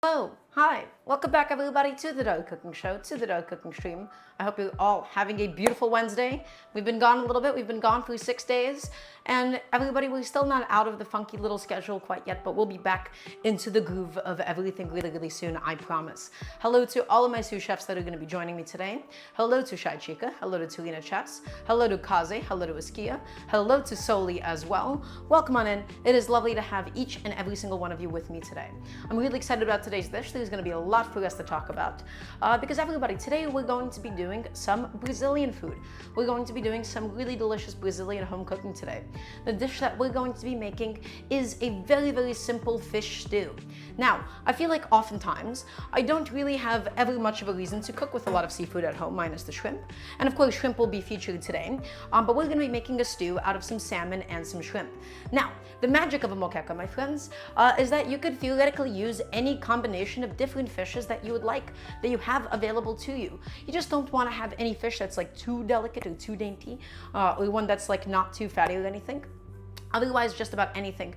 Hello, hi, welcome back everybody to the Dough Cooking Show, to the Dough Cooking Stream. I hope you're all having a beautiful Wednesday. We've been gone a little bit, we've been gone for 6 days, and everybody, we're still not out of the funky little schedule quite yet, but we'll be back into the groove of everything really soon, I promise. Hello to all of my sous chefs that are going to be joining me today. Hello to Shai Chica, hello to Tulina Chess, hello to Kaze, hello to Iskia, hello to Soli as well. Welcome on in. It is lovely to have each and every single one of you with me today. I'm really excited about today's dish. There's going to be a lot for us to talk about because everybody, today we're going to be doing some Brazilian food. We're going to be doing some really delicious Brazilian home cooking today. The dish that we're going to be making is a very simple fish stew. Now, I feel like oftentimes I don't really have ever much of a reason to cook with a lot of seafood at home, minus the shrimp. And of course, shrimp will be featured today, but we're going to be making a stew out of some salmon and some shrimp. Now, the magic of a moqueca, my friends, is that you could theoretically use any combination of different fishes that you would like, that you have available to you. You just don't want to have any fish that's like too delicate or too dainty, or one that's like not too fatty or anything. Otherwise, just about anything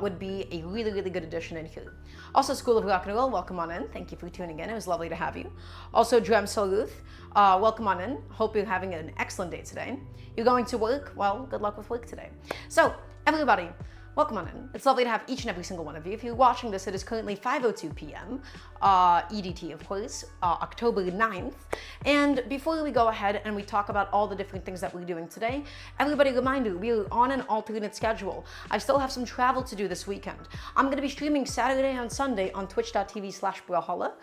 would be a really good addition in here. Also, School of Rock and Roll, welcome on in. Thank you for tuning in. It was lovely to have you. Also, Drem Saluth, welcome on in. Hope you're having an excellent day today. You're going to work? Well, good luck with work today. So, everybody, welcome on in. It's lovely to have each and every single one of you. If you're watching this, it is currently 5:02 p.m. EDT, of course, October 9th. And before we go ahead and we talk about all the different things that we're doing today, everybody, reminder, we're on an alternate schedule. I still have some travel to do this weekend. I'm going to be streaming Saturday and Sunday on twitch.tv/Brawlhalla.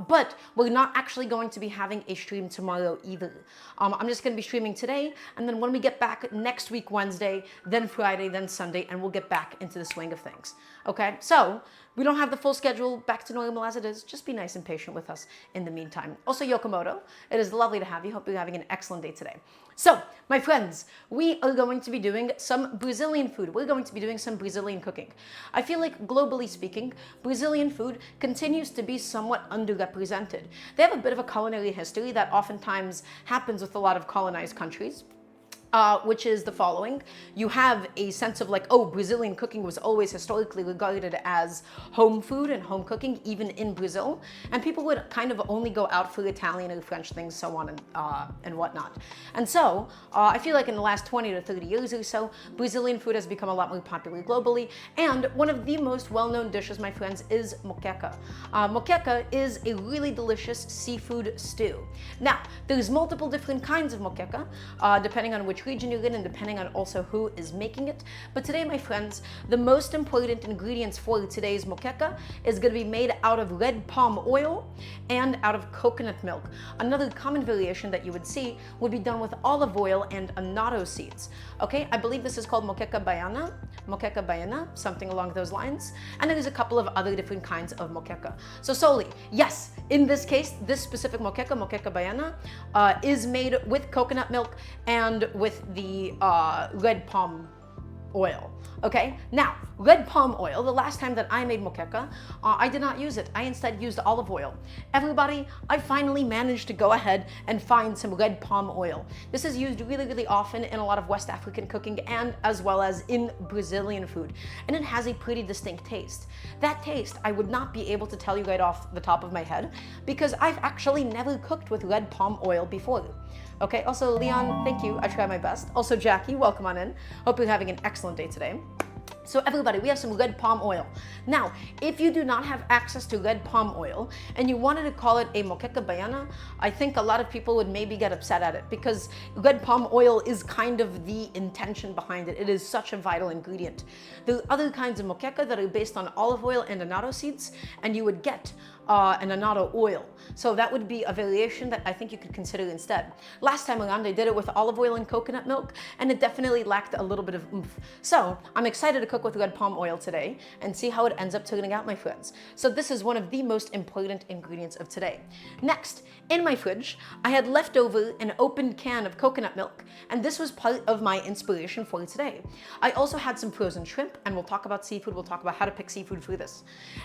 But we're not actually going to be having a stream tomorrow either. I'm just going to be streaming today, and then when we get back next week, Wednesday, then Friday, then Sunday, and we'll get back into the swing of things. Okay, so we don't have the full schedule back to normal as it is. Just be nice and patient with us in the meantime. Also, Yokomoto, it is lovely to have you. Hope you're having an excellent day today. So, my friends, we are going to be doing some Brazilian food. We're going to be doing some Brazilian cooking. I feel like, globally speaking, Brazilian food continues to be somewhat underrepresented. They have a bit of a culinary history that oftentimes happens with a lot of colonized countries. Which is the following. You have a sense of like, oh, Brazilian cooking was always historically regarded as home food and home cooking, even in Brazil. And people would kind of only go out for Italian or French things, so on and whatnot. And so I feel like in the last 20 to 30 years or so, Brazilian food has become a lot more popular globally. And one of the most well-known dishes, my friends, is moqueca. Moqueca is a really delicious seafood stew. Now, there's multiple different kinds of moqueca, depending on which region you're in and depending on also who is making it. But today, my friends, the most important ingredients for today's moqueca is going to be made out of red palm oil and out of coconut milk. Another common variation that you would see would be done with olive oil and annatto seeds. Okay, I believe this is called Moqueca Baiana, something along those lines. And there's a couple of other different kinds of moqueca. So Soli, yes, in this case, this specific moqueca Baiana, is made with coconut milk and with the red palm oil. Okay, now red palm oil, the last time that I made moqueca, I did not use it. I instead used olive oil. Everybody, I finally managed to go ahead and find some red palm oil. This is used really often in a lot of West African cooking and as well as in Brazilian food. And it has a pretty distinct taste. That taste, I would not be able to tell you right off the top of my head because I've actually never cooked with red palm oil before. Okay, also Leon, thank you, I try my best. Also Jackie, welcome on in. Hope you're having an excellent day today. So everybody, we have some red palm oil. Now, if you do not have access to red palm oil and you wanted to call it a Moqueca Baiana, I think a lot of people would maybe get upset at it because red palm oil is kind of the intention behind it. It is such a vital ingredient. There are other kinds of moqueca that are based on olive oil and annatto seeds, and you would get an annatto oil. So that would be a variation that I think you could consider instead. Last time around, I did it with olive oil and coconut milk, and it definitely lacked a little bit of oomph. So I'm excited to cook with red palm oil today and see how it ends up turning out, my friends. So this is one of the most important ingredients of today. Next, in my fridge, I had left over an opened can of coconut milk, and this was part of my inspiration for today. I also had some frozen shrimp, and we'll talk about seafood. We'll talk about how to pick seafood for this.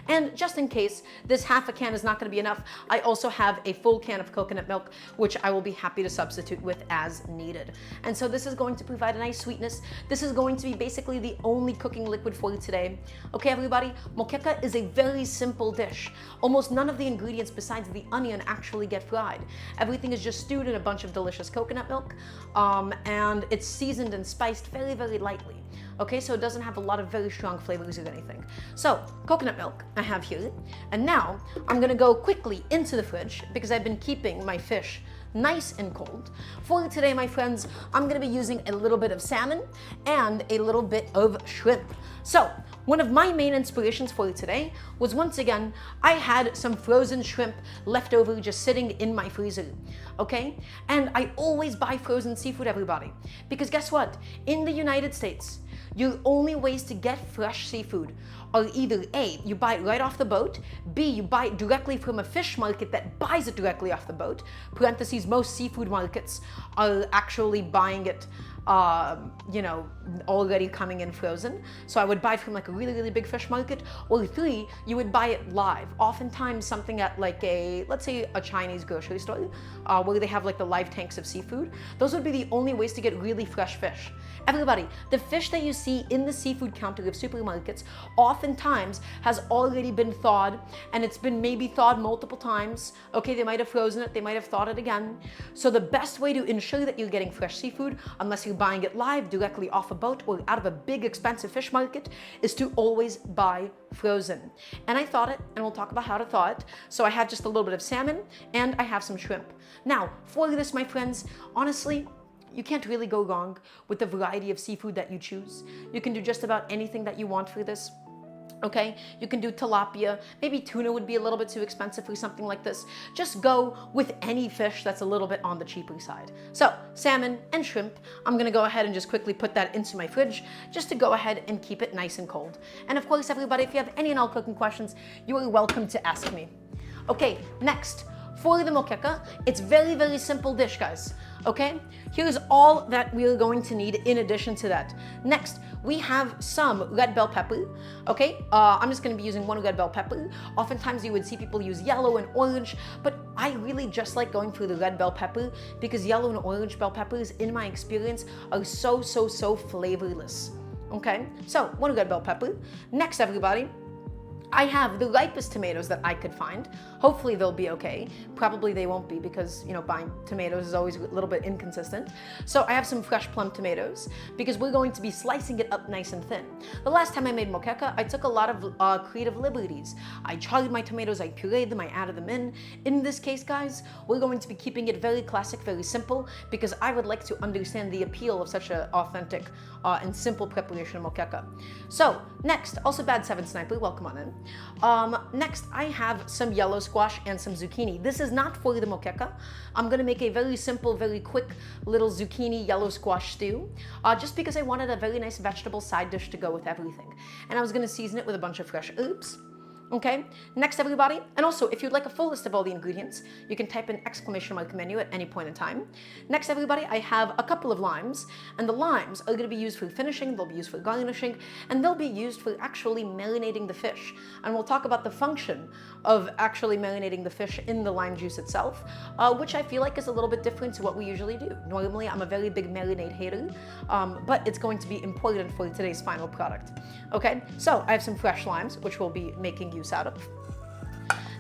And just in case this half a can is not going to be enough, I also have a full can of coconut milk, which I will be happy to substitute with as needed. And so this is going to provide a nice sweetness. This is going to be basically the only cooking liquid for you today. Okay, everybody, moqueca is a very simple dish. Almost none of the ingredients besides the onion actually get fried. Everything is just stewed in a bunch of delicious coconut milk, and it's seasoned and spiced very, very lightly. Okay, so it doesn't have a lot of very strong flavors or anything. So, coconut milk I have here. And now I'm gonna go quickly into the fridge because I've been keeping my fish nice and cold. For today, my friends, I'm gonna be using a little bit of salmon and a little bit of shrimp. So, one of my main inspirations for today was, once again, I had some frozen shrimp left over just sitting in my freezer, okay? And I always buy frozen seafood, everybody, because guess what? In the United States, your only ways to get fresh seafood are either A, you buy it right off the boat, B, you buy it directly from a fish market that buys it directly off the boat, parentheses, most seafood markets are actually buying it already coming in frozen. So I would buy it from like a really, really big fish market. Or 3, you would buy it live. Oftentimes something at like let's say a Chinese grocery store, where they have like the live tanks of seafood. Those would be the only ways to get really fresh fish. Everybody, the fish that you see in the seafood counter of supermarkets oftentimes has already been thawed, and it's been maybe thawed multiple times. Okay, they might have frozen it, they might have thawed it again. So the best way to ensure that you're getting fresh seafood, unless you're buying it live directly off a boat or out of a big expensive fish market, is to always buy frozen. And I thawed it, and we'll talk about how to thaw it. So I have just a little bit of salmon and I have some shrimp. Now, for this, my friends, honestly, you can't really go wrong with the variety of seafood that you choose. You can do just about anything that you want for this. Okay, you can do tilapia, maybe tuna would be a little bit too expensive for something like this. Just go with any fish that's a little bit on the cheaper side. So, salmon and shrimp, I'm gonna go ahead and just quickly put that into my fridge just to go ahead and keep it nice and cold. And of course, everybody, if you have any and all cooking questions, you are welcome to ask me. Okay, next, for the moqueca, it's very, very simple dish, guys. Okay, here's all that we're going to need in addition to that. Next, we have some red bell pepper. Okay, I'm just going to be using one red bell pepper. Oftentimes you would see people use yellow and orange, but I really just like going through the red bell pepper because yellow and orange bell peppers, in my experience, are so flavorless. Okay, so one red bell pepper. Next, everybody, I have the ripest tomatoes that I could find. Hopefully they'll be okay. Probably they won't be because, buying tomatoes is always a little bit inconsistent. So I have some fresh plum tomatoes because we're going to be slicing it up nice and thin. The last time I made moqueca, I took a lot of creative liberties. I charred my tomatoes, I pureed them, I added them in. In this case, guys, we're going to be keeping it very classic, very simple, because I would like to understand the appeal of such an authentic and simple preparation of moqueca. So next, also Bad 7 Sniper, welcome on in. Next, I have some yellow squash and some zucchini. This is not for the moqueca. I'm gonna make a very simple, very quick little zucchini yellow squash stew, just because I wanted a very nice vegetable side dish to go with everything. And I was gonna season it with a bunch of fresh herbs. Okay, next, everybody, and also if you'd like a full list of all the ingredients, you can type in !menu at any point in time. Next, everybody, I have a couple of limes, and the limes are going to be used for finishing, they'll be used for garnishing, and they'll be used for actually marinating the fish. And we'll talk about the function of actually marinating the fish in the lime juice itself, which I feel like is a little bit different to what we usually do. Normally, I'm a very big marinade hater, but it's going to be important for today's final product. Okay, so I have some fresh limes, which we'll be making use out of.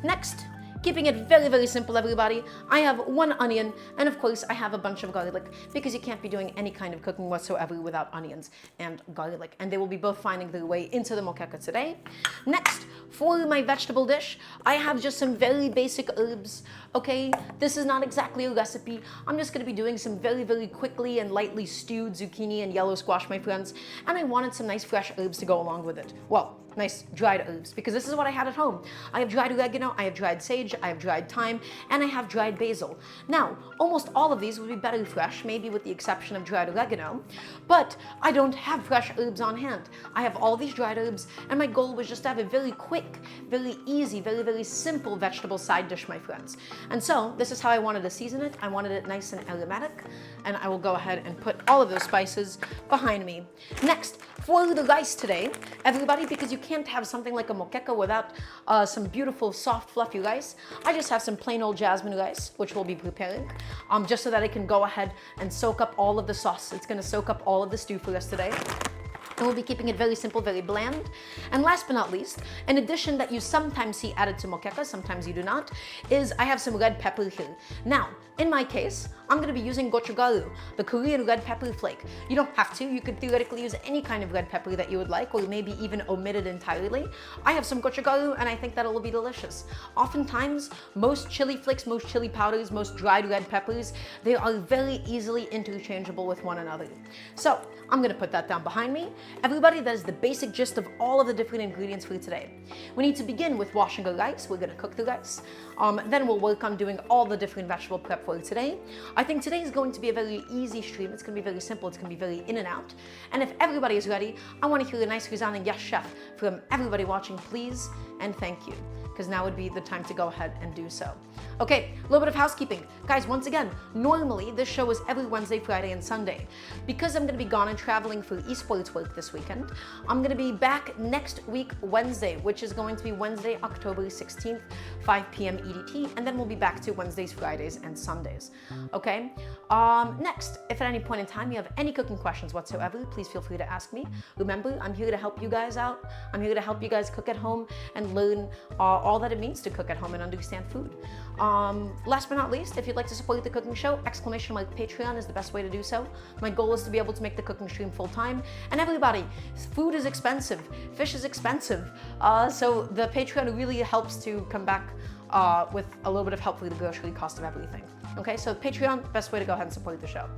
Next, keeping it very, very simple, everybody, I have one onion, and of course I have a bunch of garlic, because you can't be doing any kind of cooking whatsoever without onions and garlic, and they will be both finding their way into the moqueca today. Next, for my vegetable dish, I have just some very basic herbs. Okay, this is not exactly a recipe. I'm just going to be doing some very, very quickly and lightly stewed zucchini and yellow squash, my friends, and I wanted some nice fresh herbs to go along with it. Well, nice dried herbs, because this is what I had at home. I have dried oregano, I have dried sage, I have dried thyme, and I have dried basil. Now, almost all of these would be better fresh, maybe with the exception of dried oregano, but I don't have fresh herbs on hand. I have all these dried herbs, and my goal was just to have a very quick, very easy, very, very simple vegetable side dish, my friends. And so, this is how I wanted to season it. I wanted it nice and aromatic, and I will go ahead and put all of those spices behind me. Next, for the rice today, everybody, because you can't have something like a moqueca without some beautiful, soft, fluffy rice. I just have some plain old jasmine rice, which we'll be preparing, just so that it can go ahead and soak up all of the sauce. It's gonna soak up all of the stew for us today. And we'll be keeping it very simple, very bland. And last but not least, an addition that you sometimes see added to moqueca, sometimes you do not, is I have some red pepper here. Now, in my case, I'm gonna be using gochugaru, the Korean red pepper flake. You don't have to, you could theoretically use any kind of red pepper that you would like, or maybe even omit it entirely. I have some gochugaru and I think that it'll be delicious. Oftentimes, most chili flakes, most chili powders, most dried red peppers, they are very easily interchangeable with one another. So, I'm gonna put that down behind me. Everybody, that is the basic gist of all of the different ingredients for today. We need to begin with washing the rice. We're gonna cook the rice. Then we'll work on doing all the different vegetable prep for today. I think today is going to be a very easy stream. It's gonna be very simple. It's gonna be very in and out. And if everybody is ready, I wanna hear a nice resounding yes, chef, from everybody watching, please, and thank you. Because now would be the time to go ahead and do so. Okay, a little bit of housekeeping. Guys, once again, normally this show is every Wednesday, Friday, and Sunday. Because I'm gonna be gone and traveling for esports work this weekend, I'm gonna be back next week, Wednesday, which is going to be Wednesday, October 16th, 5 p.m. EDT, and then we'll be back to Wednesdays, Fridays, and Sundays. Okay? Next, if at any point in time you have any cooking questions whatsoever, please feel free to ask me. Remember, I'm here to help you guys out. I'm here to help you guys cook at home and learn all that it means to cook at home and understand food. Last but not least, if you'd like to support the cooking show, exclamation mark Patreon is the best way to do so. My goal is to be able to make the cooking stream full time. And everybody, food is expensive, fish is expensive. So the Patreon really helps to come back with a little bit of help for the grocery cost of everything. Okay, so Patreon, best way to go ahead and support the show.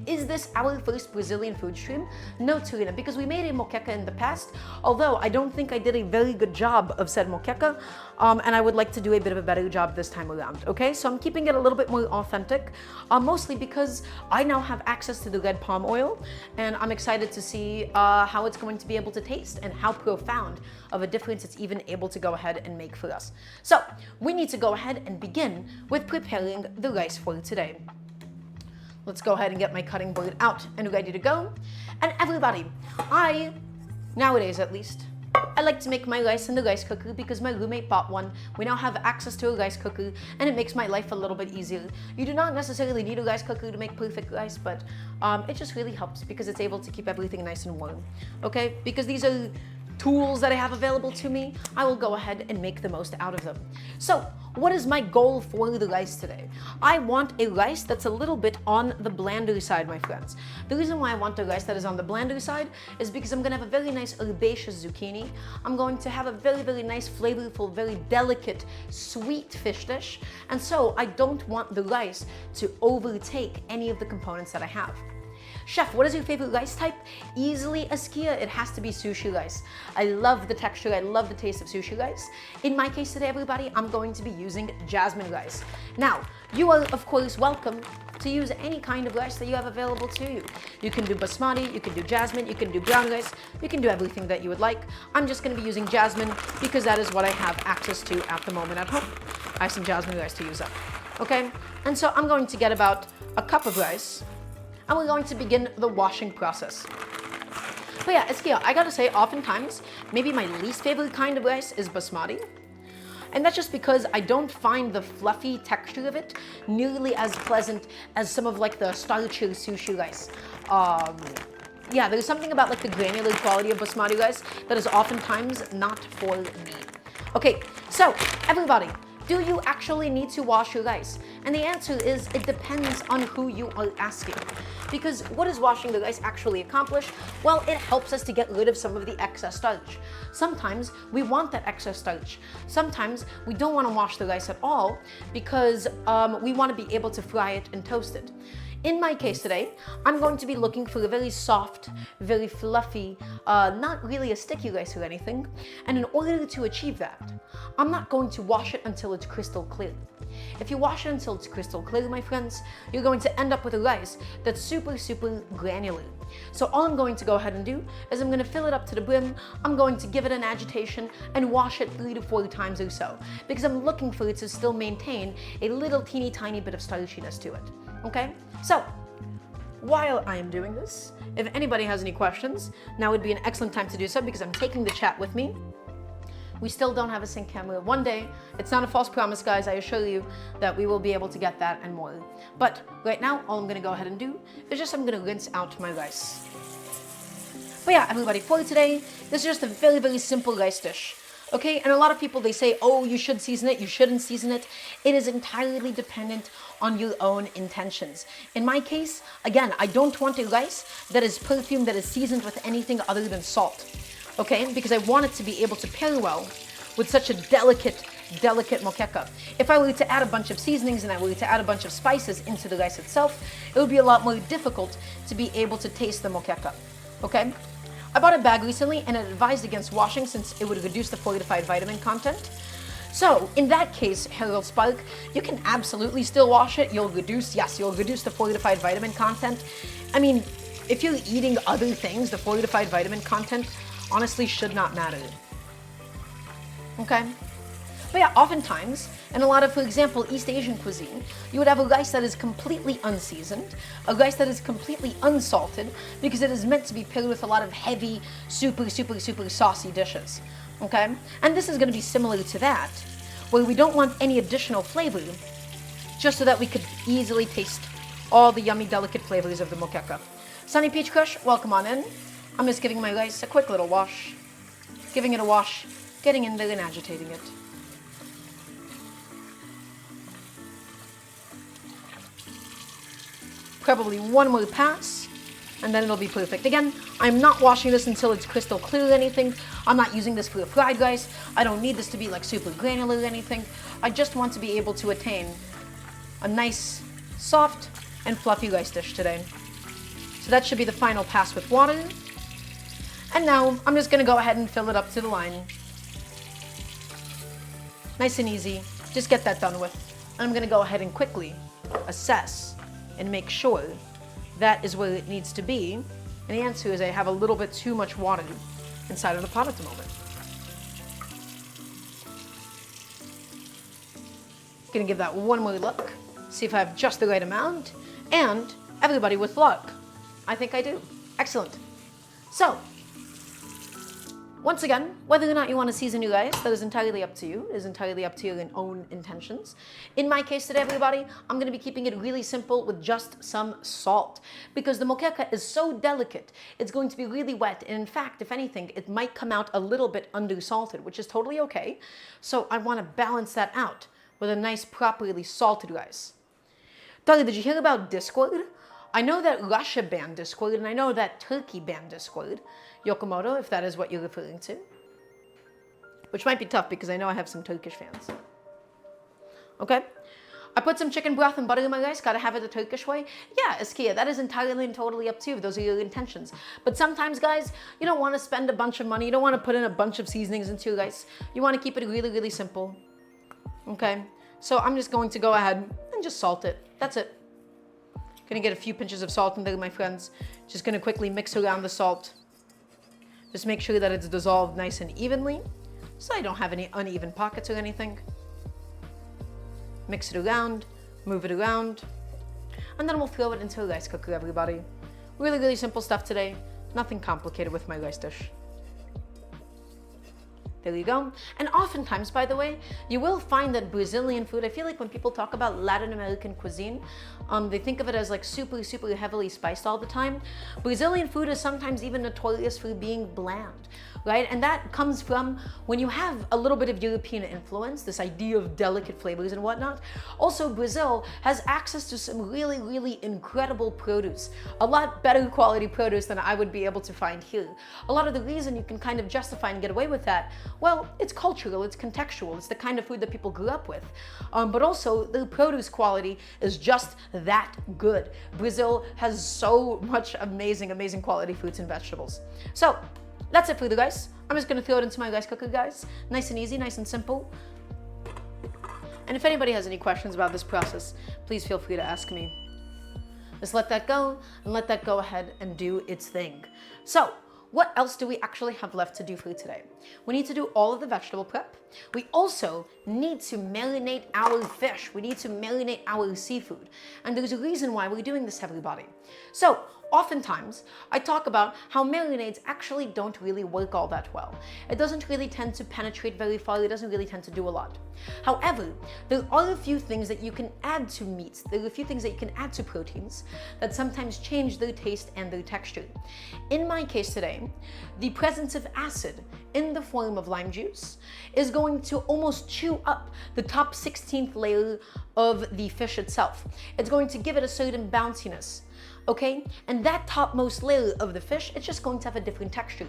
Is this our first Brazilian food stream? No, Turina, because we made a moqueca in the past, although I don't think I did a very good job of said moqueca, and I would like to do a bit of a better job this time around, okay? So I'm keeping it a little bit more authentic, mostly because I now have access to the red palm oil, and I'm excited to see how it's going to be able to taste and how profound of a difference it's even able to go ahead and make for us. So we need to go ahead and begin with preparing the rice for today. Let's go ahead and get my cutting board out and ready to go. And everybody, nowadays at least, I like to make my rice in the rice cooker because my roommate bought one. We now have access to a rice cooker and it makes my life a little bit easier. You do not necessarily need a rice cooker to make perfect rice, but it just really helps because it's able to keep everything nice and warm. Okay, because these are tools that I have available to me, I will go ahead and make the most out of them. So, what is my goal for the rice today? I want a rice that's a little bit on the blander side, my friends. The reason why I want a rice that is on the blander side is because I'm gonna have a very nice herbaceous zucchini. I'm going to have a very, very nice, flavorful, very delicate, sweet fish dish. And so I don't want the rice to overtake any of the components that I have. Chef, what is your favorite rice type? Easily, Askia, it has to be sushi rice. I love the texture, I love the taste of sushi rice. In my case today, everybody, I'm going to be using jasmine rice. Now, you are, of course, welcome to use any kind of rice that you have available to you. You can do basmati, you can do jasmine, you can do brown rice, you can do everything that you would like. I'm just gonna be using jasmine because that is what I have access to at the moment at home. I have some jasmine rice to use up, okay? And so I'm going to get about a cup of rice, and we're going to begin the washing process. But yeah, Askia, I gotta say, oftentimes, maybe my least favorite kind of rice is basmati. And that's just because I don't find the fluffy texture of it nearly as pleasant as some of like the starchier sushi rice. Yeah, there's something about like the granular quality of basmati rice that is oftentimes not for me. Okay, so everybody, do you actually need to wash your rice? And the answer is it depends on who you are asking. Because what does washing the rice actually accomplish? Well, it helps us to get rid of some of the excess starch. Sometimes we want that excess starch. Sometimes we don't want to wash the rice at all because we want to be able to fry it and toast it. In my case today, I'm going to be looking for a very soft, very fluffy, not really a sticky rice or anything. And in order to achieve that, I'm not going to wash it until it's crystal clear. If you wash it until it's crystal clear, my friends, you're going to end up with a rice that's super, super granular. So all I'm going to go ahead and do is I'm going to fill it up to the brim, I'm going to give it an agitation and wash it 3 to 4 times or so, because I'm looking for it to still maintain a little teeny tiny bit of starchiness to it. Okay? So, while I am doing this, if anybody has any questions, now would be an excellent time to do so because I'm taking the chat with me. We still don't have a sync camera. One day, it's not a false promise, guys. I assure you that we will be able to get that and more. But right now, all I'm gonna go ahead and do is just I'm gonna rinse out my rice. But yeah, everybody, for today, this is just a very, very simple rice dish. Okay, and a lot of people, they say, oh, you should season it, you shouldn't season it. It is entirely dependent on your own intentions. In my case, again, I don't want a rice that is perfumed, that is seasoned with anything other than salt. Okay, because I want it to be able to pair well with such a delicate moqueca. If I were to add a bunch of seasonings and I were to add a bunch of spices into the rice itself, it would be a lot more difficult to be able to taste the moqueca. Okay? I bought a bag recently and it advised against washing since it would reduce the fortified vitamin content. So in that case, Harold Spark, you can absolutely still wash it. You'll reduce the fortified vitamin content. I mean, if you're eating other things, the fortified vitamin content honestly should not matter. Okay? But yeah, oftentimes, in a lot of, for example, East Asian cuisine, you would have a rice that is completely unseasoned, a rice that is completely unsalted, because it is meant to be paired with a lot of heavy, super saucy dishes. Okay? And this is going to be similar to that, where we don't want any additional flavor, just so that we could easily taste all the yummy, delicate flavors of the moqueca. Sunny Peach Kush, welcome on in. I'm just giving my rice a quick little wash, giving it a wash, getting in there and agitating it. Probably one more pass, and then it'll be perfect. Again, I'm not washing this until it's crystal clear or anything. I'm not using this for a fried rice. I don't need this to be like super granular or anything. I just want to be able to attain a nice, soft, and fluffy rice dish today. So that should be the final pass with water. And now, I'm just gonna go ahead and fill it up to the line. Nice and easy, just get that done with. And I'm gonna go ahead and quickly assess and make sure that is where it needs to be. And the answer is I have a little bit too much water inside of the pot at the moment. Gonna give that one more look, see if I have just the right amount, and everybody with luck, I think I do. Excellent. So, once again, whether or not you want to season your rice, that is entirely up to you. It is entirely up to your own intentions. In my case today, everybody, I'm going to be keeping it really simple with just some salt. Because the moqueca is so delicate, it's going to be really wet. And in fact, if anything, it might come out a little bit undersalted, which is totally okay. So I want to balance that out with a nice, properly salted rice. Tali, did you hear about Discord? I know that Russia banned Discord, and I know that Turkey banned Discord. Yokomoto, if that is what you're referring to. Which might be tough because I know I have some Turkish fans. Okay? I put some chicken broth and butter in my rice. Gotta have it the Turkish way. Yeah, Iskia, that is entirely and totally up to you if those are your intentions. But sometimes, guys, you don't want to spend a bunch of money. You don't want to put in a bunch of seasonings into your rice. You want to keep it really, really simple. Okay? So I'm just going to go ahead and just salt it. That's it. Gonna get a few pinches of salt in there, my friends. Just gonna quickly mix around the salt. Just make sure that it's dissolved nice and evenly, so I don't have any uneven pockets or anything. Mix it around, move it around, and then we'll throw it into a rice cooker, everybody. Really, really simple stuff today. Nothing complicated with my rice dish. There you go. And oftentimes, by the way, you will find that Brazilian food, I feel like when people talk about Latin American cuisine, they think of it as like super heavily spiced all the time. Brazilian food is sometimes even notorious for being bland, right? And that comes from when you have a little bit of European influence, this idea of delicate flavors and whatnot. Also, Brazil has access to some really, really incredible produce, a lot better quality produce than I would be able to find here. A lot of the reason you can kind of justify and get away with that, well, it's cultural, it's contextual, it's the kind of food that people grew up with. But also, the produce quality is just that good. Brazil has so much amazing quality fruits and vegetables. So, that's it for the rice. I'm just gonna throw it into my rice cooker, guys. Nice and easy, nice and simple. And if anybody has any questions about this process, please feel free to ask me. Just let that go and let that go ahead and do its thing. So, what else do we actually have left to do for today? We need to do all of the vegetable prep. We also need to marinate our fish. We need to marinate our seafood. And there's a reason why we're doing this, everybody. So oftentimes, I talk about how marinades actually don't really work all that well. It doesn't really tend to penetrate very far. It doesn't really tend to do a lot. However, there are a few things that you can add to meats. There are a few things that you can add to proteins that sometimes change their taste and their texture. In my case today, the presence of acid in the form of lime juice is going to almost chew up the top 16th layer of the fish itself. It's going to give it a certain bounciness. Okay, and that topmost layer of the fish, it's just going to have a different texture.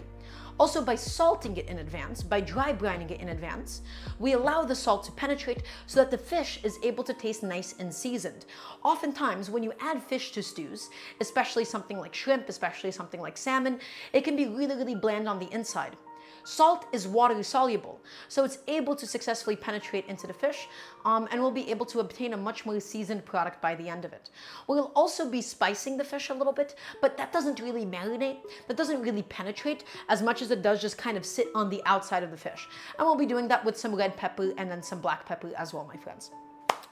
Also, by salting it in advance, by dry brining it in advance, we allow the salt to penetrate so that the fish is able to taste nice and seasoned. Oftentimes, when you add fish to stews, especially something like shrimp, especially something like salmon, it can be really, really bland on the inside. Salt is water soluble, so it's able to successfully penetrate into the fish, and we'll be able to obtain a much more seasoned product by the end of it. We'll also be spicing the fish a little bit, but that doesn't really marinate, that doesn't really penetrate as much as it does just kind of sit on the outside of the fish. And we'll be doing that with some red pepper and then some black pepper as well, my friends.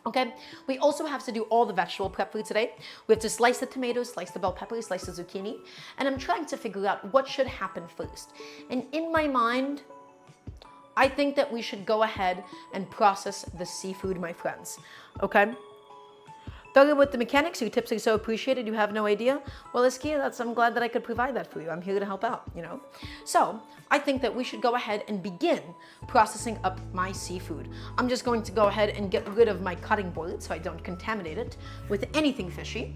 Okay, we also have to do all the vegetable prep for today. We have to slice the tomatoes, slice the bell peppers, slice the zucchini, and I'm trying to figure out what should happen first. And in my mind, I think that we should go ahead and process the seafood, my friends. Okay? Starting with the mechanics, your tips are so appreciated, you have no idea. Well, Iskia, I'm glad that I could provide that for you. I'm here to help out, you know? So, I think that we should go ahead and begin processing up my seafood. I'm just going to go ahead and get rid of my cutting board so I don't contaminate it with anything fishy.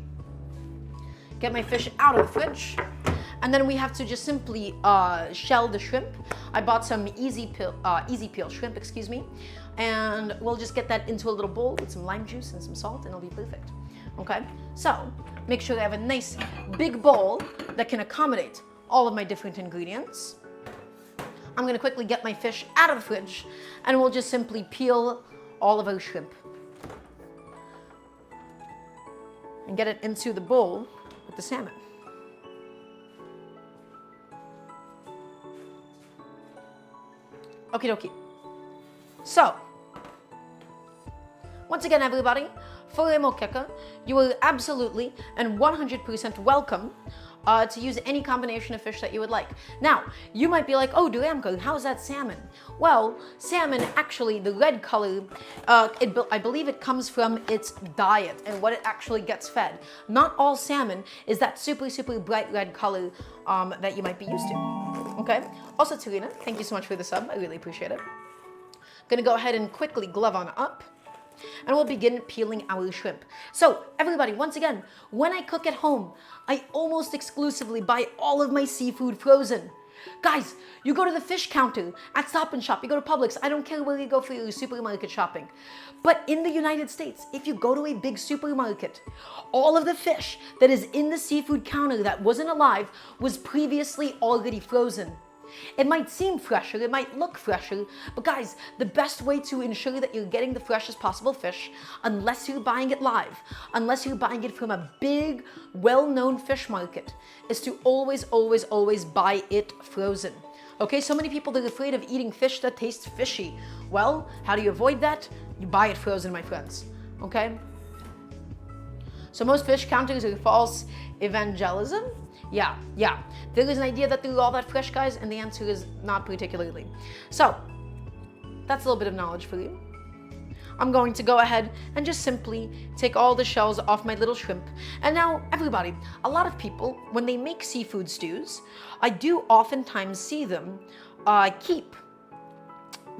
Get my fish out of the fridge. And then we have to just simply shell the shrimp. I bought some easy peel shrimp, excuse me. And we'll just get that into a little bowl with some lime juice and some salt, and it'll be perfect. Okay? So, make sure I have a nice big bowl that can accommodate all of my different ingredients. I'm gonna quickly get my fish out of the fridge, and we'll just simply peel all of our shrimp. And get it into the bowl with the salmon. Okie dokie. So, once again, everybody, for a moqueca, you are absolutely and 100% welcome to use any combination of fish that you would like. Now, you might be like, oh, Daramgar, how is that salmon? Well, salmon, actually, the red color, I believe it comes from its diet and what it actually gets fed. Not all salmon is that super, super bright red color that you might be used to. Okay? Also, Tarina, thank you so much for the sub. I really appreciate it. Gonna go ahead and quickly glove on up, and we'll begin peeling our shrimp. So, everybody, once again, when I cook at home, I almost exclusively buy all of my seafood frozen. Guys, you go to the fish counter at Stop and Shop, you go to Publix, I don't care where you go for your supermarket shopping. But in the United States, if you go to a big supermarket, all of the fish that is in the seafood counter that wasn't alive was previously already frozen. It might seem fresher, it might look fresher, but guys, the best way to ensure that you're getting the freshest possible fish, unless you're buying it live, unless you're buying it from a big, well-known fish market, is to always, always, always buy it frozen. Okay, so many people are afraid of eating fish that tastes fishy. Well, how do you avoid that? You buy it frozen, my friends. Okay? So most fish counters are false evangelism. Yeah. There is an idea that they're all that fresh, guys, and the answer is not particularly. So, that's a little bit of knowledge for you. I'm going to go ahead and just simply take all the shells off my little shrimp. And now, everybody, a lot of people, when they make seafood stews, I do oftentimes see them keep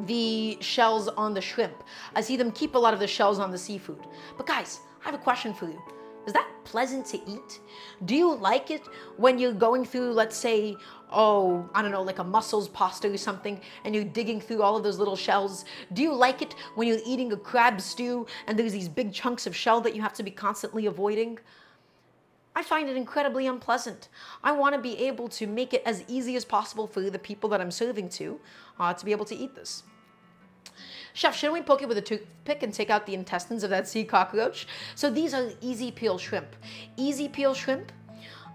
the shells on the shrimp. I see them keep a lot of the shells on the seafood. But guys, I have a question for you. Is that pleasant to eat? Do you like it when you're going through, let's say, oh, I don't know, like a mussels pasta or something, and you're digging through all of those little shells? Do you like it when you're eating a crab stew and there's these big chunks of shell that you have to be constantly avoiding? I find it incredibly unpleasant. I want to be able to make it as easy as possible for the people that I'm serving to be able to eat this. Chef, shouldn't we poke it with a toothpick and take out the intestines of that sea cockroach? So these are easy peel shrimp. Easy peel shrimp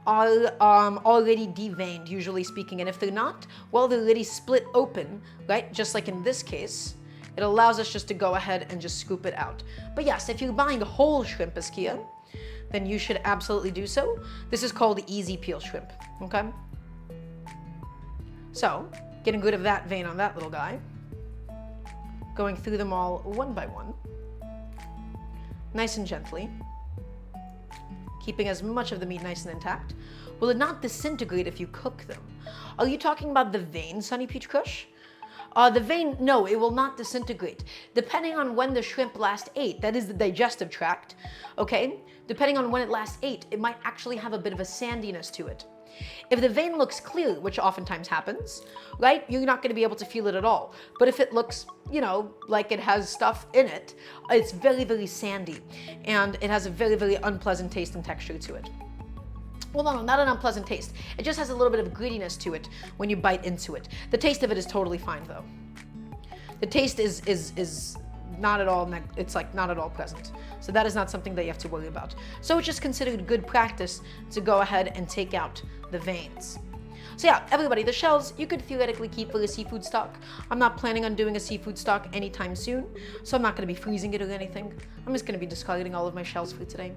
are already deveined, usually speaking. And if they're not, well, they're already split open, right? Just like in this case, it allows us just to go ahead and just scoop it out. But yes, if you're buying whole shrimp as Kia, then you should absolutely do so. This is called easy peel shrimp, okay? So, getting rid of that vein on that little guy. Going through them all one by one. Nice and gently. Keeping as much of the meat nice and intact. Will it not disintegrate if you cook them? Are you talking about the vein, Sunny Peach Kush? The vein, no, it will not disintegrate. Depending on when the shrimp last ate, that is the digestive tract, okay? Depending on when it last ate, it might actually have a bit of a sandiness to it. If the vein looks clear, which oftentimes happens, right, you're not going to be able to feel it at all. But if it looks, you know, like it has stuff in it, it's very, very sandy. And it has a very, very unpleasant taste and texture to it. Well, no, not an unpleasant taste. It just has a little bit of grittiness to it when you bite into it. The taste of it is totally fine, though. The taste is not at all, it's like not at all pleasant. So that is not something that you have to worry about. So it's just considered good practice to go ahead and take out the veins. So yeah, everybody, the shells you could theoretically keep for a seafood stock. I'm not planning on doing a seafood stock anytime soon, so I'm not going to be freezing it or anything. I'm just going to be discarding all of my shells for today.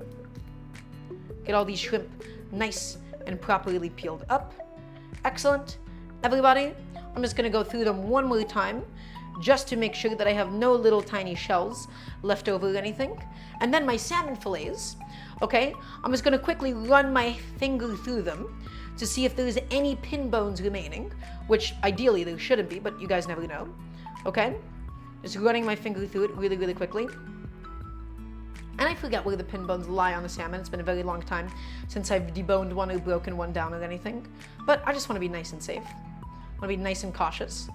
Get all these shrimp nice and properly peeled up. Excellent. Everybody, I'm just going to go through them one more time just to make sure that I have no little tiny shells left over or anything. And then my salmon fillets, okay, I'm just going to quickly run my finger through them to see if there's any pin bones remaining, which ideally there shouldn't be, but you guys never know, okay? Just running my finger through it really, really quickly. And I forget where the pin bones lie on the salmon. It's been a very long time since I've deboned one or broken one down or anything. But I just want to be nice and safe. I want to be nice and cautious.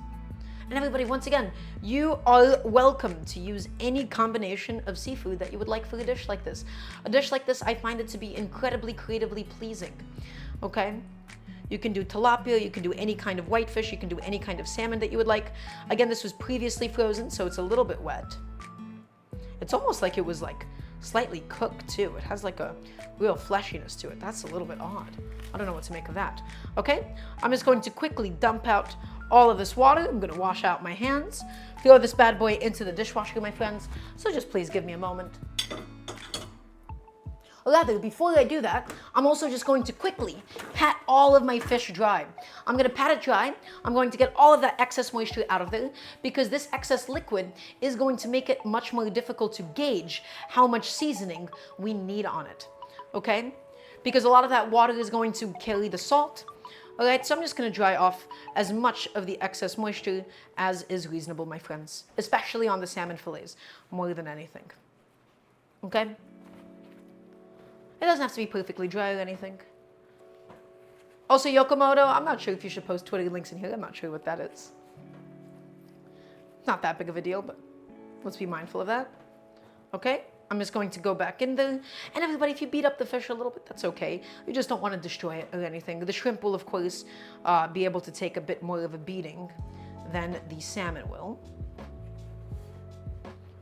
And everybody, once again, you are welcome to use any combination of seafood that you would like for a dish like this. A dish like this, I find it to be incredibly creatively pleasing, okay? You can do tilapia, you can do any kind of whitefish, you can do any kind of salmon that you would like. Again, this was previously frozen, so it's a little bit wet. It's almost like it was like slightly cooked too. It has like a real fleshiness to it. That's a little bit odd. I don't know what to make of that. Okay, I'm just going to quickly dump out all of this water. I'm gonna wash out my hands, throw this bad boy into the dishwasher, my friends. So just please give me a moment. Rather, before I do that, I'm also just going to quickly pat all of my fish dry. I'm going to pat it dry. I'm going to get all of that excess moisture out of there because this excess liquid is going to make it much more difficult to gauge how much seasoning we need on it, okay? Because a lot of that water is going to carry the salt. All right, so I'm just going to dry off as much of the excess moisture as is reasonable, my friends, especially on the salmon fillets, more than anything, okay? It doesn't have to be perfectly dry or anything. Also, Yokomoto, I'm not sure if you should post Twitter links in here. I'm not sure what that is. It's not that big of a deal, but let's be mindful of that. Okay, I'm just going to go back in there. And everybody, if you beat up the fish a little bit, that's okay. You just don't want to destroy it or anything. The shrimp will, of course, be able to take a bit more of a beating than the salmon will.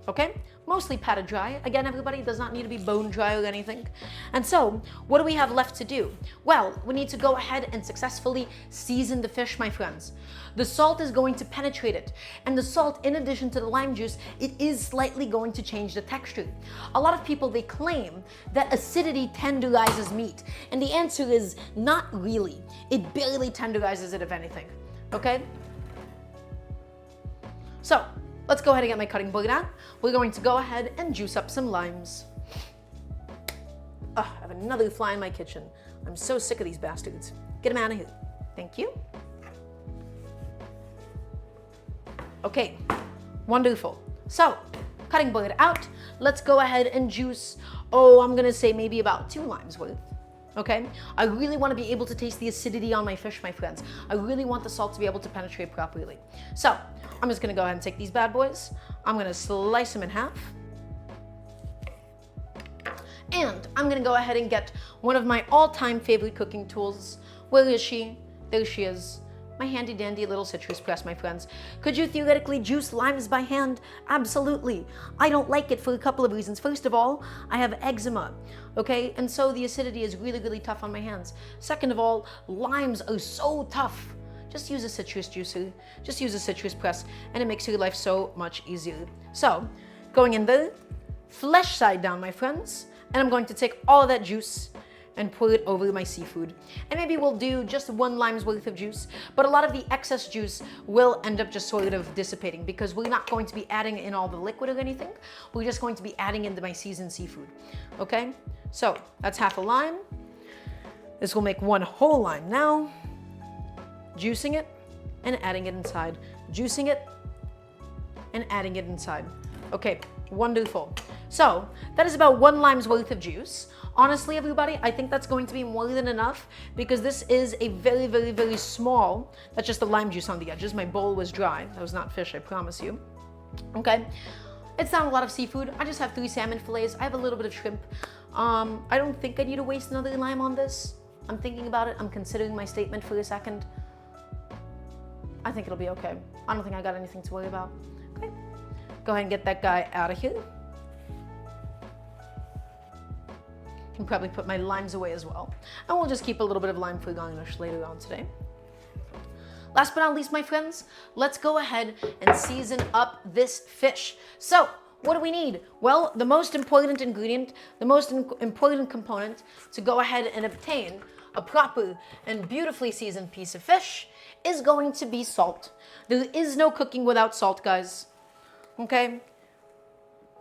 Okay, mostly patted dry. Again, everybody, does not need to be bone dry or anything. And so, what do we have left to do? Well, we need to go ahead and successfully season the fish, my friends. The salt is going to penetrate it. And the salt, in addition to the lime juice, it is slightly going to change the texture. A lot of people, they claim that acidity tenderizes meat. And the answer is not really. It barely tenderizes it, if anything. Okay? So, let's go ahead and get my cutting board out. We're going to go ahead and juice up some limes. I have another fly in my kitchen. I'm so sick of these bastards. Get them out of here. Thank you. Okay, wonderful. So, cutting board out. Let's go ahead and juice, I'm gonna say maybe about 2 limes worth. Okay, I really want to be able to taste the acidity on my fish, my friends. I really want the salt to be able to penetrate properly. So, I'm just going to go ahead and take these bad boys. I'm going to slice them in half. And I'm going to go ahead and get one of my all-time favorite cooking tools. Where is she? There she is. my handy dandy little citrus press, my friends. Could you theoretically juice limes by hand? Absolutely. I don't like it for a couple of reasons. First of all, I have eczema, okay? And so the acidity is really, really tough on my hands. Second of all, limes are so tough. Just use a citrus juicer, just use a citrus press, and it makes your life so much easier. So, going in the flesh side down, my friends, and I'm going to take all of that juice and pour it over my seafood. And maybe we'll do just 1 lime's worth of juice, but a lot of the excess juice will end up just sort of dissipating because we're not going to be adding in all the liquid or anything. We're just going to be adding into my seasoned seafood, okay? So, that's half a lime. This will make 1 whole lime now. Juicing it and adding it inside. Juicing it and adding it inside. Okay, wonderful. So that is about 1 lime's worth of juice. Honestly, everybody, I think that's going to be more than enough because this is a very, very, very small, that's just the lime juice on the edges. My bowl was dry. That was not fish, I promise you. Okay, it's not a lot of seafood. I just have 3 salmon fillets. I have a little bit of shrimp. I don't think I need to waste another lime on this. I'm thinking about it. I'm considering my statement for a second. I think it'll be okay. I don't think I got anything to worry about. Okay, go ahead and get that guy out of here. Can probably put my limes away as well. And we'll just keep a little bit of lime for garnish later on today. Last but not least, my friends, let's go ahead and season up this fish. So, what do we need? Well, the most important ingredient, the most important component to go ahead and obtain a proper and beautifully seasoned piece of fish is going to be salt. There is no cooking without salt, guys. Okay?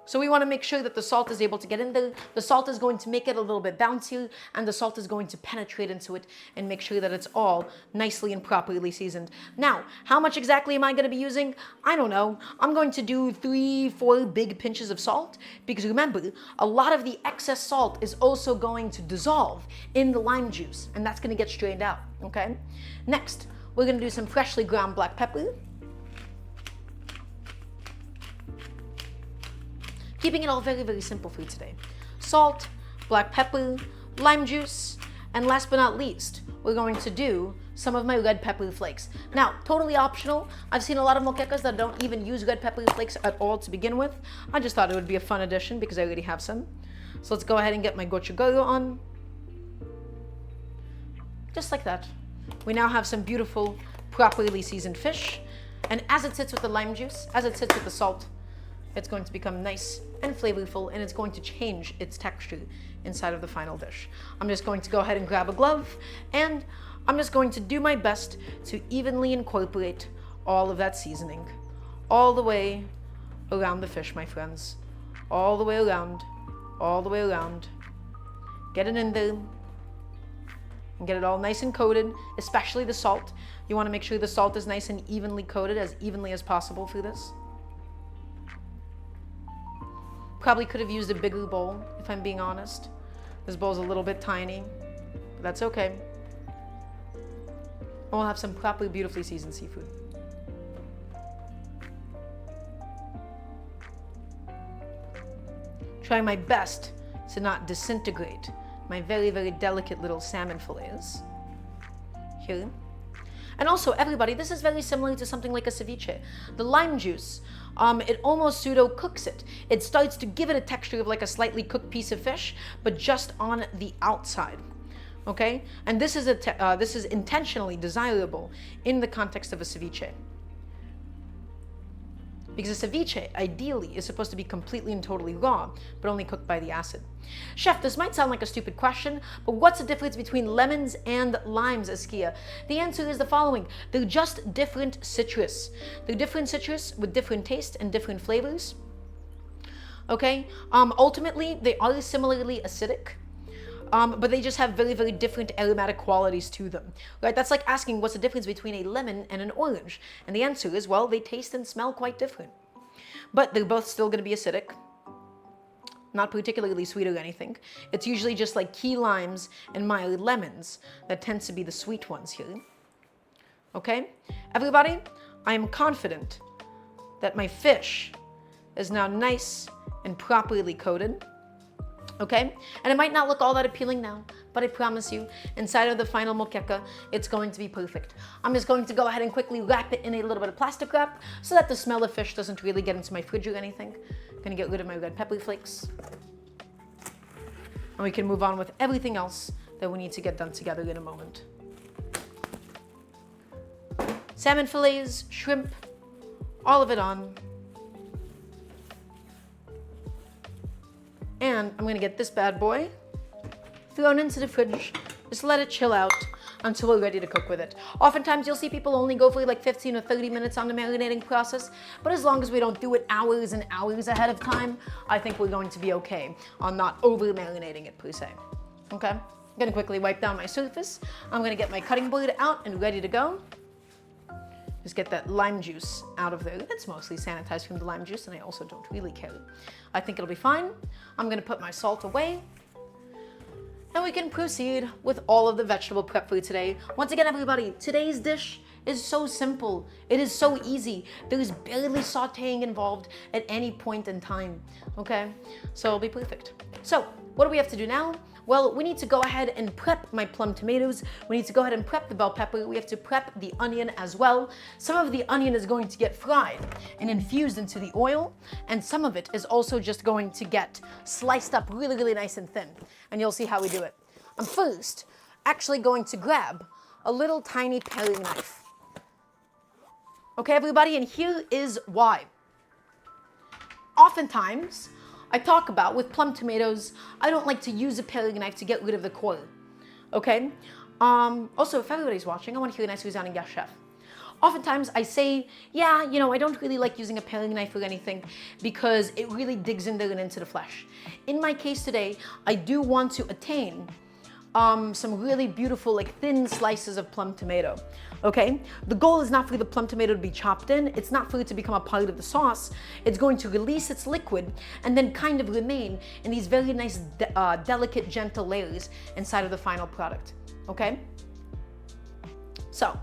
So we want to make sure that the salt is able to get in there. The salt is going to make it a little bit bouncier, and the salt is going to penetrate into it and make sure that it's all nicely and properly seasoned. Now, how much exactly am I going to be using? I don't know. I'm going to do 3-4 big pinches of salt because remember, a lot of the excess salt is also going to dissolve in the lime juice, and that's going to get strained out, okay? Next, we're going to do some freshly ground black pepper. Keeping it all very, very simple for you today. Salt, black pepper, lime juice, and last but not least, we're going to do some of my red pepper flakes. Now, totally optional. I've seen a lot of moquecas that don't even use red pepper flakes at all to begin with. I just thought it would be a fun addition because I already have some. So let's go ahead and get my gochujang on. Just like that. We now have some beautiful, properly seasoned fish. And as it sits with the lime juice, as it sits with the salt, it's going to become nice and flavorful, and it's going to change its texture inside of the final dish. I'm just going to go ahead and grab a glove, and I'm just going to do my best to evenly incorporate all of that seasoning all the way around the fish, my friends. All the way around, all the way around. Get it in there and get it all nice and coated, especially the salt. You want to make sure the salt is nice and evenly coated, as evenly as possible for this. Probably could have used a bigger bowl, if I'm being honest. This bowl's a little bit tiny, but that's okay. And we'll have some properly beautifully seasoned seafood. Trying my best to not disintegrate my very, very delicate little salmon fillets. Here. And also, everybody, this is very similar to something like a ceviche. The lime juice, it almost pseudo-cooks it. It starts to give it a texture of like a slightly cooked piece of fish, but just on the outside, okay? And this is intentionally desirable in the context of a ceviche. Because a ceviche, ideally, is supposed to be completely and totally raw, but only cooked by the acid. Chef, this might sound like a stupid question, but what's the difference between lemons and limes, Askia? The answer is the following. They're just different citrus. They're different citrus with different tastes and different flavors. Okay? Ultimately, they are similarly acidic. But they just have very, very different aromatic qualities to them, right? That's like asking what's the difference between a lemon and an orange. And the answer is, well, they taste and smell quite different. But they're both still going to be acidic. Not particularly sweet or anything. It's usually just like key limes and mild lemons that tends to be the sweet ones here. Okay? Everybody, I am confident that my fish is now nice and properly coated. Okay? And it might not look all that appealing now, but I promise you, inside of the final moqueca, it's going to be perfect. I'm just going to go ahead and quickly wrap it in a little bit of plastic wrap so that the smell of fish doesn't really get into my fridge or anything. I'm gonna get rid of my red pepper flakes. And we can move on with everything else that we need to get done together in a moment. Salmon fillets, shrimp, all of it on. And I'm gonna get this bad boy thrown into the fridge. Just let it chill out until we're ready to cook with it. Oftentimes you'll see people only go for like 15 or 30 minutes on the marinating process, but as long as we don't do it hours and hours ahead of time, I think we're going to be okay on not over marinating it per se. Okay, I'm gonna quickly wipe down my surface. I'm gonna get my cutting board out and ready to go. Just get that lime juice out of there. It's mostly sanitized from the lime juice, and I also don't really care. I think it'll be fine. I'm gonna put my salt away. And we can proceed with all of the vegetable prep for today. Once again, everybody, today's dish is so simple. It is so easy. There is barely sauteing involved at any point in time, okay? So it'll be perfect. So what do we have to do now? Well, we need to go ahead and prep my plum tomatoes. We need to go ahead and prep the bell pepper. We have to prep the onion as well. Some of the onion is going to get fried and infused into the oil, and some of it is also just going to get sliced up really, really nice and thin. And you'll see how we do it. I'm first actually going to grab a little tiny paring knife. Okay, everybody, and here is why. Oftentimes, I talk about with plum tomatoes, I don't like to use a paring knife to get rid of the core, okay? Also, if everybody's watching, I want to hear a nice resounding yes, chef. Oftentimes I say, yeah, you know, I don't really like using a paring knife or anything because it really digs in there and into the flesh. In my case today, I do want to attain some really beautiful, like thin slices of plum tomato, okay? The goal is not for the plum tomato to be chopped in. It's not for it to become a part of the sauce. It's going to release its liquid and then kind of remain in these very nice, delicate, gentle layers inside of the final product, okay? So,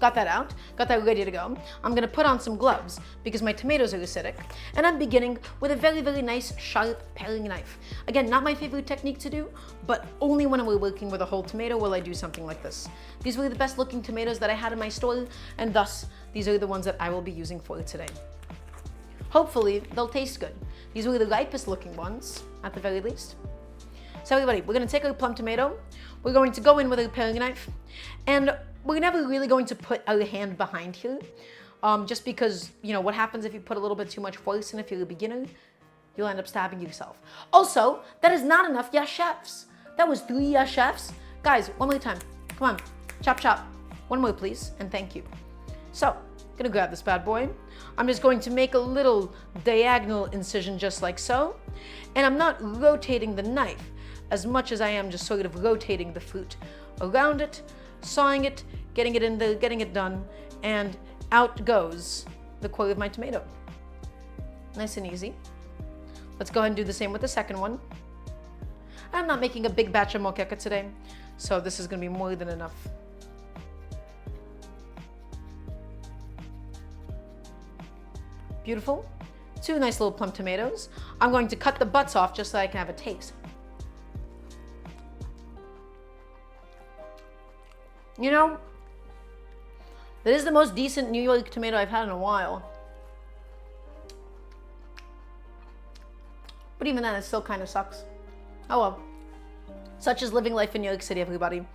got that out, got that ready to go. I'm gonna put on some gloves because my tomatoes are acidic, and I'm beginning with a very, very nice sharp paring knife. Again, not my favorite technique to do, but only when we're working with a whole tomato will I do something like this. These were the best looking tomatoes that I had in my store, and thus, these are the ones that I will be using for today. Hopefully, they'll taste good. These were the ripest looking ones, at the very least. So everybody, we're gonna take our plum tomato, we're going to go in with our paring knife, and we're never really going to put our hand behind here, just because, you know, what happens if you put a little bit too much force in if you're a beginner? You'll end up stabbing yourself. Also, that is not enough yes chefs. That was 3 yes chefs. Guys, one more time. Come on, chop chop. One more please, and thank you. So, gonna grab this bad boy. I'm just going to make a little diagonal incision just like so. And I'm not rotating the knife as much as I am just sort of rotating the fruit around it, sawing it, getting it in there, getting it done, and out goes the core of my tomato. Nice and easy. Let's go ahead and do the same with the second one. I'm not making a big batch of moqueca today, so this is gonna be more than enough. Beautiful. 2 nice little plum tomatoes. I'm going to cut the butts off just so I can have a taste. You know, that is the most decent New York tomato I've had in a while. But even then, it still kind of sucks. Oh well. Such is living life in New York City, everybody.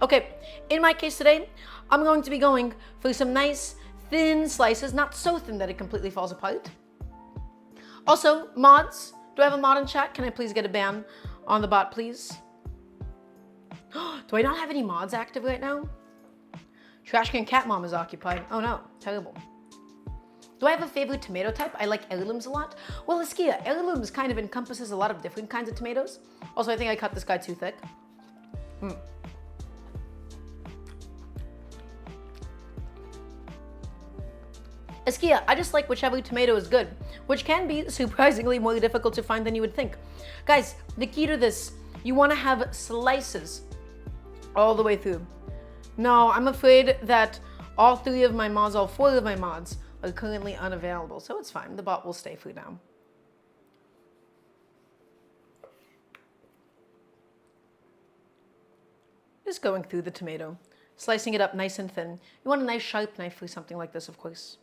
Okay, in my case today, I'm going to be going for some nice thin slices, not so thin that it completely falls apart. Also, mods. Do I have a mod in chat? Can I please get a ban on the bot, please? Do I not have any mods active right now? Trash Can Cat Mom is occupied. Oh no, terrible. Do I have a favorite tomato type? I like heirlooms a lot. Well, Askia, heirlooms kind of encompasses a lot of different kinds of tomatoes. Also, I think I cut this guy too thick. Askia, I just like whichever tomato is good, which can be surprisingly more difficult to find than you would think. Guys, the key to this, you want to have slices all the way through. No, I'm afraid that all 4 of my mods are currently unavailable, so it's fine. The bot will stay free now. just going through the tomato, slicing it up nice and thin. You want a nice sharp knife for something like this, of course.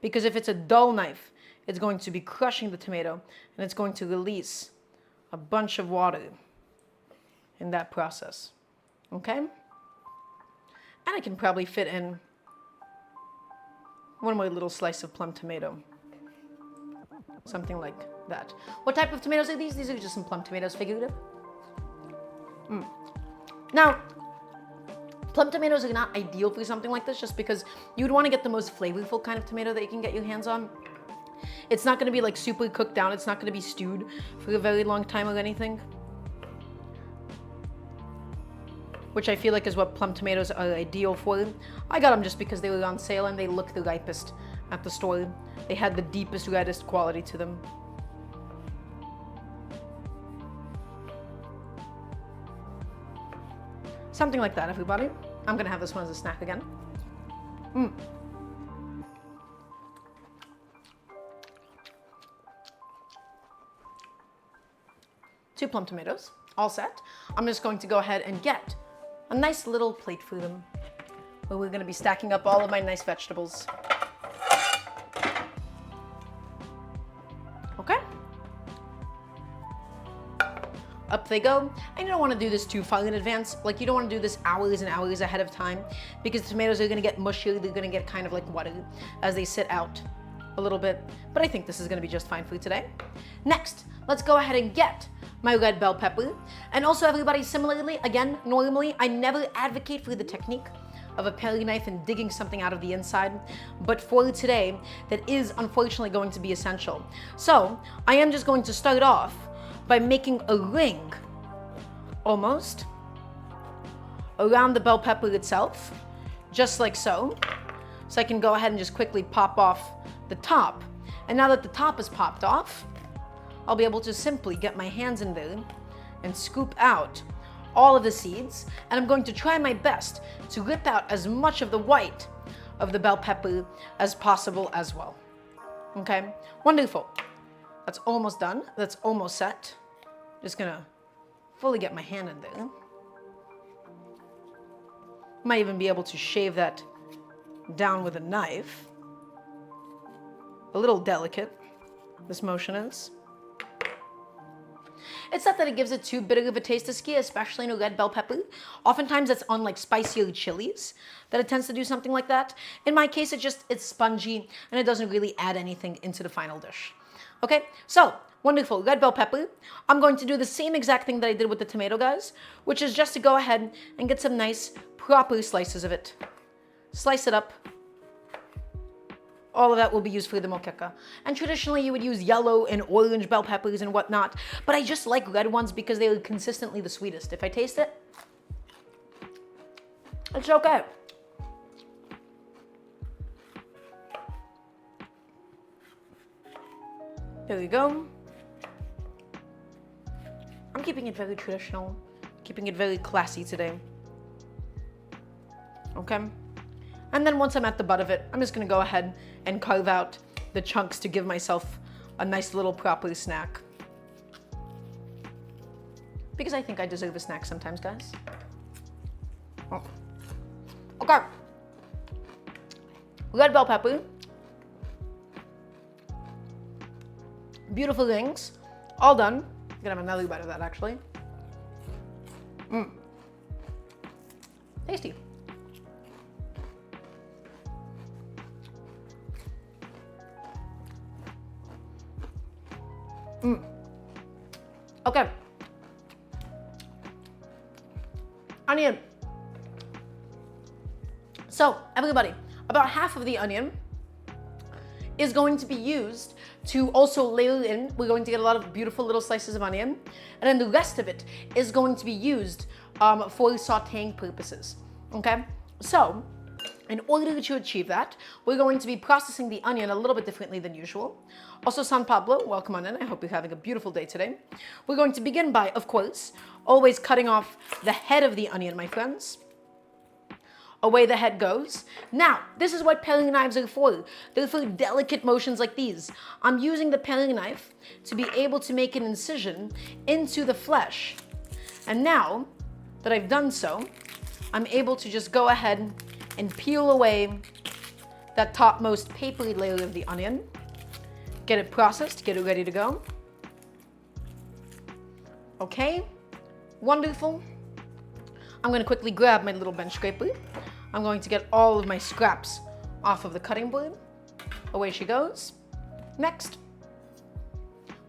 Because if it's a dull knife, it's going to be crushing the tomato and it's going to release a bunch of water in that process. Okay? And I can probably fit in one more little slice of plum tomato. Something like that. What type of tomatoes are these? These are just some plum tomatoes, figurative. Now, plum tomatoes are not ideal for something like this just because you would want to get the most flavorful kind of tomato that you can get your hands on. It's not going to be like super cooked down. It's not going to be stewed for a very long time or anything. Which I feel like is what plum tomatoes are ideal for. I got them just because they were on sale and they looked the ripest at the store. They had the deepest, reddest quality to them. Something like that, everybody. I'm gonna have this one as a snack again. 2 plum tomatoes, all set. I'm just going to go ahead and get a nice little plate for them, where we're gonna be stacking up all of my nice vegetables. Okay? Up they go. And you don't want to do this too far in advance. Like, you don't want to do this hours and hours ahead of time because the tomatoes are going to get mushy. They're going to get kind of like watery as they sit out a little bit. But I think this is going to be just fine for today. Next, let's go ahead and get my red bell pepper. And also, everybody, similarly, again, normally I never advocate for the technique of a paring knife and digging something out of the inside, but for today, that is unfortunately going to be essential. So I am just going to start off by making a ring, almost, around the bell pepper itself, just like so. So I can go ahead and just quickly pop off the top. And now that the top is popped off, I'll be able to simply get my hands in there and scoop out all of the seeds, and I'm going to try my best to rip out as much of the white of the bell pepper as possible as well. Okay, wonderful. That's almost done. That's almost set. Just gonna fully get my hand in there. Might even be able to shave that down with a knife. A little delicate, this motion is. It's not that it gives it too bitter of a taste to ski, especially in a red bell pepper. Oftentimes it's on like spicier chilies that it tends to do something like that. In my case, it's spongy and it doesn't really add anything into the final dish. Okay, so wonderful, red bell pepper. I'm going to do the same exact thing that I did with the tomato, guys, which is just to go ahead and get some nice proper slices of it. Slice it up. All of that will be used for the moqueca. And traditionally you would use yellow and orange bell peppers and whatnot, but I just like red ones because they are consistently the sweetest. If I taste it, it's okay. There we go. I'm keeping it very traditional, keeping it very classy today. Okay? And then once I'm at the butt of it, I'm just gonna go ahead and carve out the chunks to give myself a nice little proper snack. Because I think I deserve a snack sometimes, guys. Oh. Okay. Red bell pepper. Beautiful rings. All done. I'm gonna have another bite of that, actually. Tasty. Okay. Onion. So, everybody, about half of the onion is going to be used to also layer in. We're going to get a lot of beautiful little slices of onion. And then the rest of it is going to be used for sautéing purposes. Okay? So, in order to achieve that, we're going to be processing the onion a little bit differently than usual. Also, San Pablo, welcome on in. I hope you're having a beautiful day today. We're going to begin by, of course, always cutting off the head of the onion, my friends. Away the head goes. Now, this is what paring knives are for. They're for delicate motions like these. I'm using the paring knife to be able to make an incision into the flesh. And now that I've done so, I'm able to just go ahead and peel away that topmost papery layer of the onion, get it processed, get it ready to go. Okay, wonderful. I'm going to quickly grab my little bench scraper. I'm going to get all of my scraps off of the cutting board. Away she goes. Next,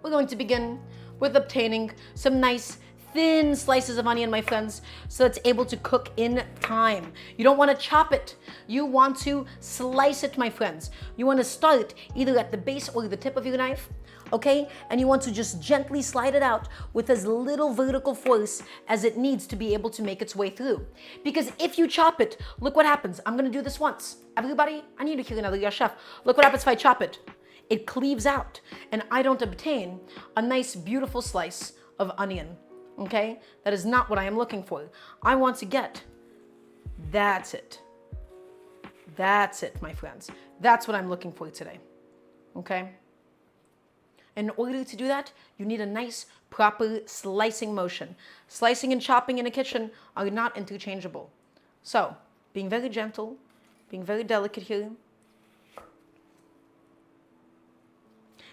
we're going to begin with obtaining some nice thin slices of onion, my friends, so it's able to cook in time. You don't want to chop it. You want to slice it, my friends. You want to start either at the base or the tip of your knife, okay? And you want to just gently slide it out with as little vertical force as it needs to be able to make its way through. Because if you chop it, look what happens. I'm going to do this once. Everybody, I need to hear another yes, chef. Look what happens if I chop it. It cleaves out, and I don't obtain a nice, beautiful slice of onion. Okay, that is not what I am looking for. I want to get, that's it. That's it, my friends. That's what I'm looking for today. Okay? In order to do that, you need a nice, proper slicing motion. Slicing and chopping in a kitchen are not interchangeable. So, being very gentle, being very delicate here.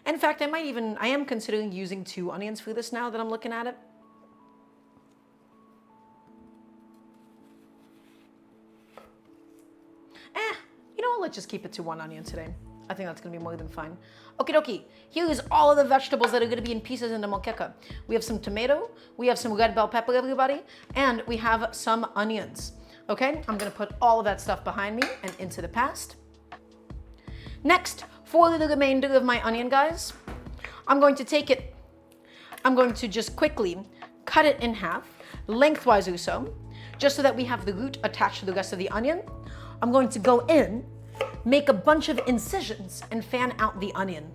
In fact, I am considering using 2 onions for this now that I'm looking at it. Let's just keep it to 1 onion today. I think that's gonna be more than fine. Okie dokie, here is all of the vegetables that are gonna be in pieces in the moqueca. We have some tomato, we have some red bell pepper, everybody, and we have some onions. Okay, I'm gonna put all of that stuff behind me and into the past. Next, for the remainder of my onion, guys, I'm going to take it, I'm going to just quickly cut it in half, lengthwise or so, just so that we have the root attached to the rest of the onion. I'm going to go in, make a bunch of incisions, and fan out the onion.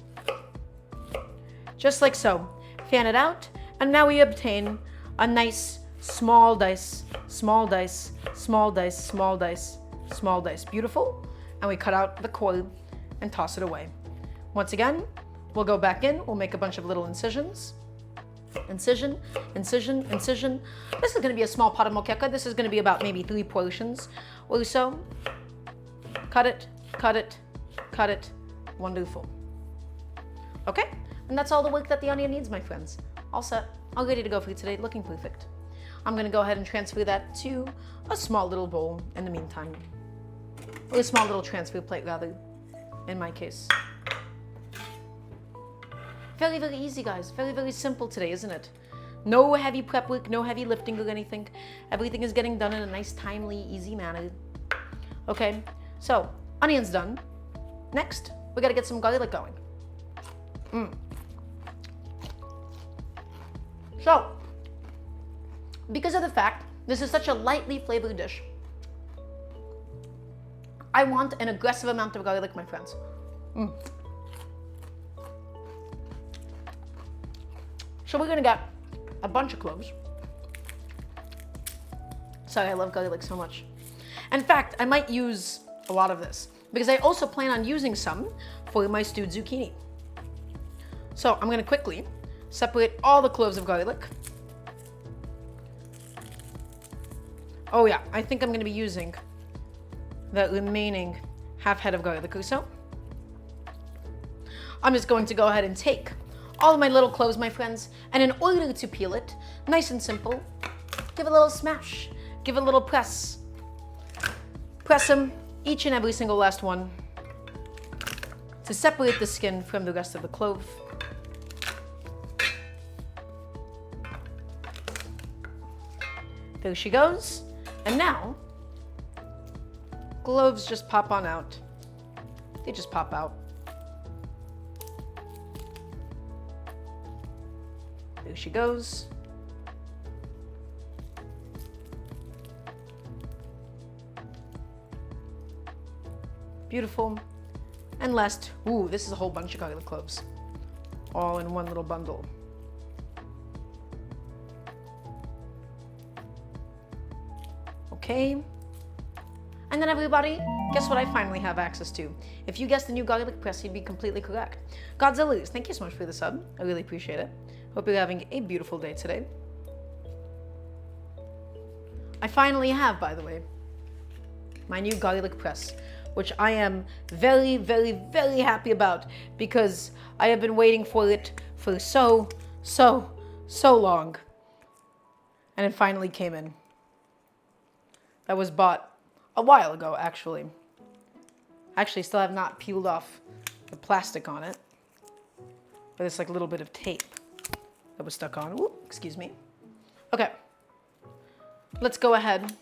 Just like so. Fan it out, and now we obtain a nice small dice, small dice, small dice, small dice, small dice. Beautiful. And we cut out the core and toss it away. Once again, we'll go back in, we'll make a bunch of little incisions. Incision, incision, incision. This is gonna be a small pot of moqueca. This is gonna be about maybe 3 portions or so. Cut it, cut it, cut it. Wonderful. Okay, and that's all the work that the onion needs, my friends. All set, all ready to go for you today, looking perfect. I'm gonna go ahead and transfer that to a small little bowl in the meantime. Or a small little transfer plate, rather, in my case. Very, very easy, guys. Very, very simple today, isn't it? No heavy prep work, no heavy lifting or anything. Everything is getting done in a nice, timely, easy manner. Okay, so onion's done. Next, we gotta get some garlic going. So, because of the fact this is such a lightly flavored dish, I want an aggressive amount of garlic, my friends. So we're gonna get a bunch of cloves. Sorry, I love garlic so much. In fact, I might use a lot of this because I also plan on using some for my stewed zucchini. So I'm gonna quickly separate all the cloves of garlic. Oh yeah, I think I'm gonna be using the remaining half head of garlic or so. I'm just going to go ahead and take all of my little cloves, my friends, and in order to peel it, nice and simple, give it a little smash, give it a little press. Press them, each and every single last one, to separate the skin from the rest of the clove. There she goes. And now, cloves just pop on out. They just pop out. There she goes. Beautiful. And last, ooh, this is a whole bunch of garlic cloves, all in one little bundle. Okay. And then everybody, guess what I finally have access to? If you guessed the new garlic press, you'd be completely correct. Godzillas, thank you so much for the sub. I really appreciate it. Hope you're having a beautiful day today. I finally have, by the way, my new garlic press, which I am very, very, very happy about because I have been waiting for it for so long. And it finally came in. That was bought a while ago, actually. Actually, still have not peeled off the plastic on it. But it's like a little bit of tape that was stuck on. Ooh, excuse me. Okay. Let's go ahead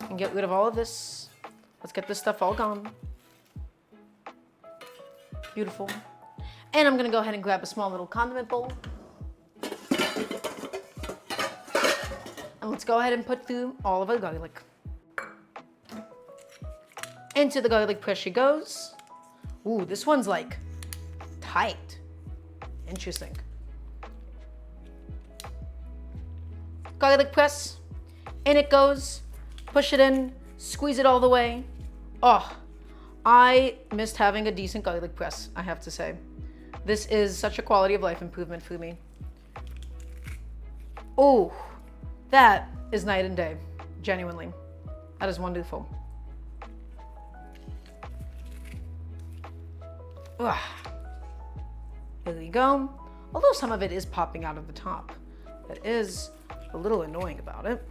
and get rid of all of this. Let's get this stuff all gone. Beautiful. And I'm gonna go ahead and grab a small little condiment bowl. And let's go ahead and put through all of our garlic. Into the garlic press she goes. Ooh, this one's like tight. Interesting. Garlic press, in it goes. Push it in, squeeze it all the way. Oh, I missed having a decent garlic press, I have to say. This is such a quality of life improvement for me. Oh, that is night and day, genuinely. That is wonderful. Ugh. There we go. Although some of it is popping out of the top. That is a little annoying about it.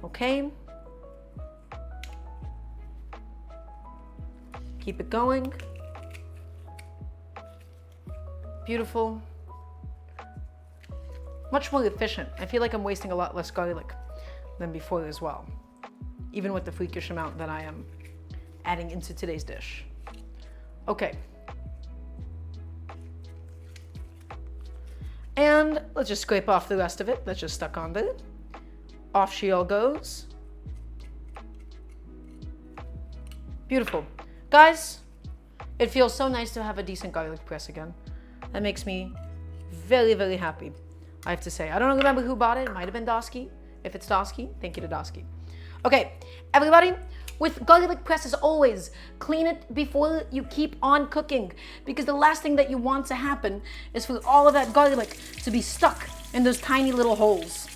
Okay. Keep it going. Beautiful. Much more efficient. I feel like I'm wasting a lot less garlic than before as well. Even with the freakish amount that I am adding into today's dish. Okay. And let's just scrape off the rest of it that's just stuck on there. Off she all goes. Beautiful. Guys, it feels so nice to have a decent garlic press again. That makes me very, very happy, I have to say. I don't remember who bought it. It might have been Dosky. If it's Dosky, thank you to Dosky. Okay, everybody, with garlic press, as always, clean it before you keep on cooking, because the last thing that you want to happen is for all of that garlic to be stuck in those tiny little holes.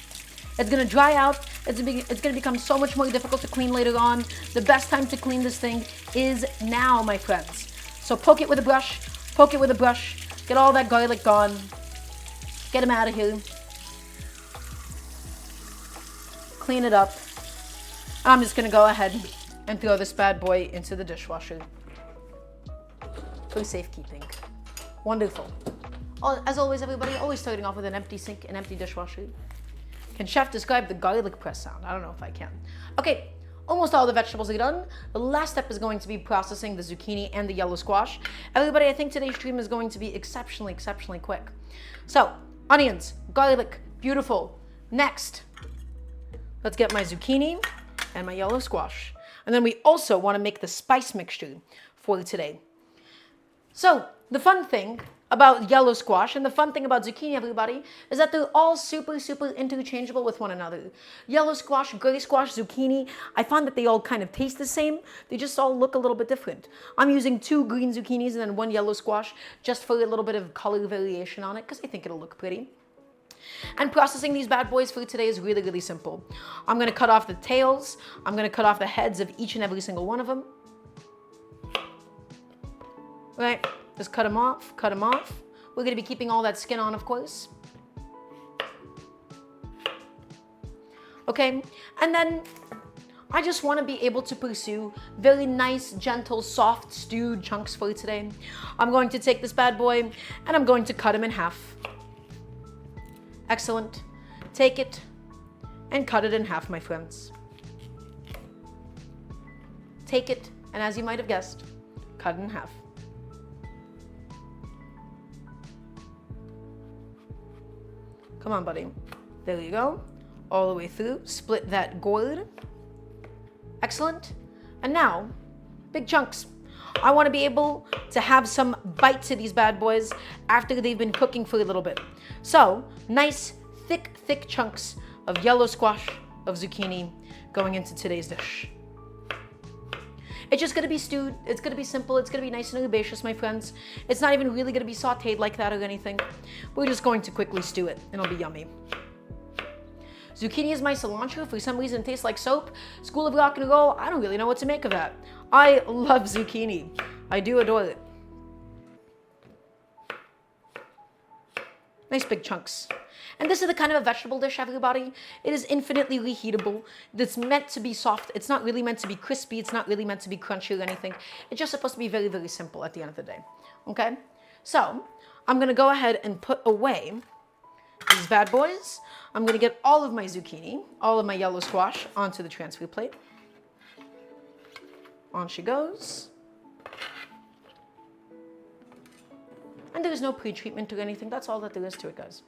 It's gonna dry out. It's gonna become so much more difficult to clean later on. The best time to clean this thing is now, my friends. So poke it with a brush, poke it with a brush, get all that garlic gone, get them out of here. Clean it up. I'm just gonna go ahead and throw this bad boy into the dishwasher for safekeeping. Wonderful. As always, everybody, always starting off with an empty sink, an empty dishwasher. Can chef describe the garlic press sound? I don't know if I can. Okay, almost all the vegetables are done. The last step is going to be processing the zucchini and the yellow squash. Everybody, I think today's stream is going to be exceptionally quick. So, onions, garlic, beautiful. Next, let's get my zucchini and my yellow squash. And then we also want to make the spice mixture for today. So, the fun thing about yellow squash and the fun thing about zucchini, everybody, is that they're all super interchangeable with one another. Yellow squash, gray squash, zucchini, I find that they all kind of taste the same. They just all look a little bit different. I'm using 2 green zucchinis and then 1 yellow squash just for a little bit of color variation on it because I think it'll look pretty. And processing these bad boys for today is really simple. I'm gonna cut off the tails. I'm gonna cut off the heads of each and every single one of them. Right, just cut them off, cut them off. We're gonna be keeping all that skin on, of course. Okay, and then I just wanna be able to pursue very nice, gentle, soft, stewed chunks for today. I'm going to take this bad boy and I'm going to cut him in half. Excellent. Take it and cut it in half, my friends. Take it, and as you might have guessed, cut it in half. Come on, buddy. There you go. All the way through. Split that gourd. Excellent. And now, big chunks. I want to be able to have some bite to these bad boys after they've been cooking for a little bit. So, nice, thick chunks of yellow squash, of zucchini going into today's dish. It's just gonna be stewed, it's gonna be simple, it's gonna be nice and herbaceous, my friends. It's not even really gonna be sauteed like that or anything. We're just going to quickly stew it, and it'll be yummy. Zucchini is my cilantro. For some reason, it tastes like soap. School of Rock and Roll, I don't really know what to make of that. I love zucchini. I do adore it. Nice big chunks. And this is the kind of a vegetable dish, everybody. It is infinitely reheatable. It's meant to be soft. It's not really meant to be crispy. It's not really meant to be crunchy or anything. It's just supposed to be very, very simple at the end of the day. Okay? So, I'm going to go ahead and put away these bad boys. I'm going to get all of my zucchini, all of my yellow squash onto the transfer plate. On she goes. And there's no pre-treatment or anything. That's all that there is to it, guys.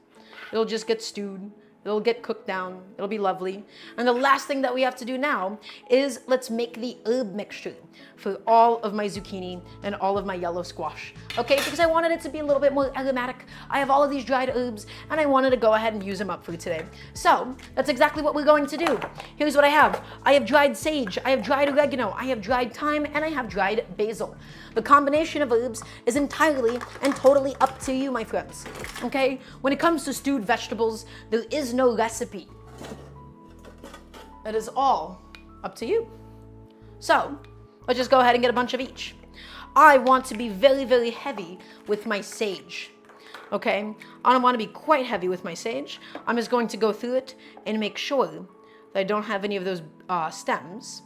It'll just get stewed. It'll get cooked down. It'll be lovely. And the last thing that we have to do now is let's make the herb mixture for all of my zucchini and all of my yellow squash. Okay, because I wanted it to be a little bit more aromatic. I have all of these dried herbs and I wanted to go ahead and use them up for today. So that's exactly what we're going to do. Here's what I have. I have dried sage, I have dried oregano, I have dried thyme, and I have dried basil. The combination of herbs is entirely and totally up to you, my friends. Okay? When it comes to stewed vegetables, there is no recipe. It is all up to you. So, let's just go ahead and get a bunch of each. I want to be very, very heavy with my sage. Okay? I don't want to be quite heavy with my sage. I'm just going to go through it and make sure that I don't have any of those stems.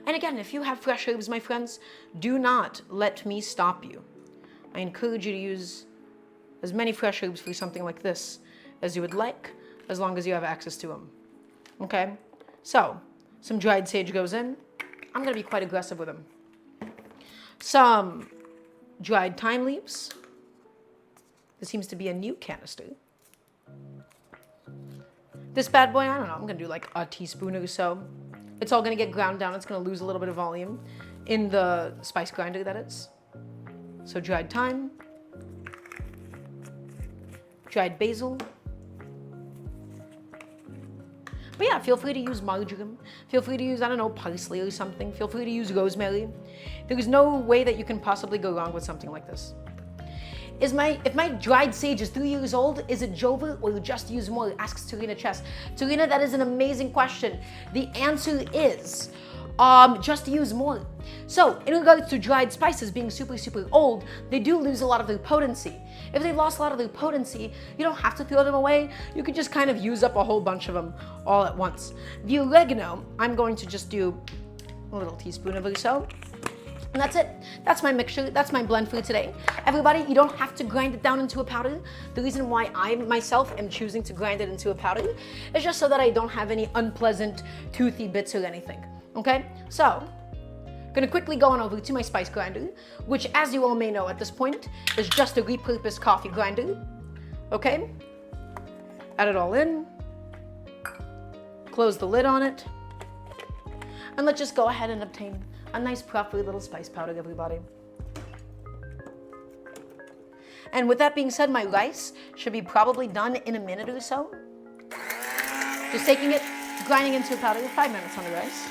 And again, if you have fresh herbs, my friends, do not let me stop you. I encourage you to use as many fresh herbs for something like this as you would like, as long as you have access to them. Okay? So, some dried sage goes in. I'm going to be quite aggressive with them. Some dried thyme leaves. This seems to be a new canister. This bad boy, I don't know, I'm going to do like a teaspoon or so. It's all going to get ground down. It's going to lose a little bit of volume in the spice grinder, that is. So dried thyme, dried basil. But yeah, feel free to use marjoram. Feel free to use, I don't know, parsley or something. Feel free to use rosemary. There is no way that you can possibly go wrong with something like this. If my dried sage is 3 years old, is it Jover or just use more? Asks Tarina Chess. Tarina, that is an amazing question. The answer is just use more. So in regards to dried spices being super, super old, they do lose a lot of their potency. If they've lost a lot of their potency, you don't have to throw them away. You could just kind of use up a whole bunch of them all at once. The oregano, I'm going to just do a little teaspoon of it or so. And that's it. That's my mixture. That's my blend for today. Everybody, you don't have to grind it down into a powder. The reason why I myself am choosing to grind it into a powder is just so that I don't have any unpleasant toothy bits or anything. Okay? So, gonna quickly go on over to my spice grinder, which, as you all may know at this point, is just a repurposed coffee grinder. Okay? Add it all in. Close the lid on it. And let's just go ahead and obtain a nice puffy little spice powder, everybody. And with that being said, my rice should be probably done in a minute or so. Just taking it, grinding into a powder, 5 minutes on the rice.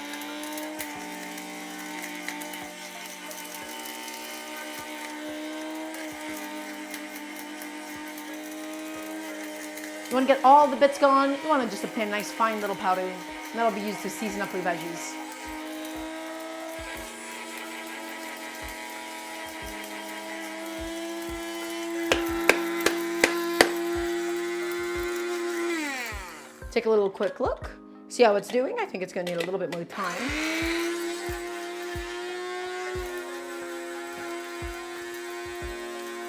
You want to get all the bits going. You want to just obtain a nice fine little powder, and that'll be used to season up your veggies. Take a little quick look, see how it's doing. I think it's going to need a little bit more time.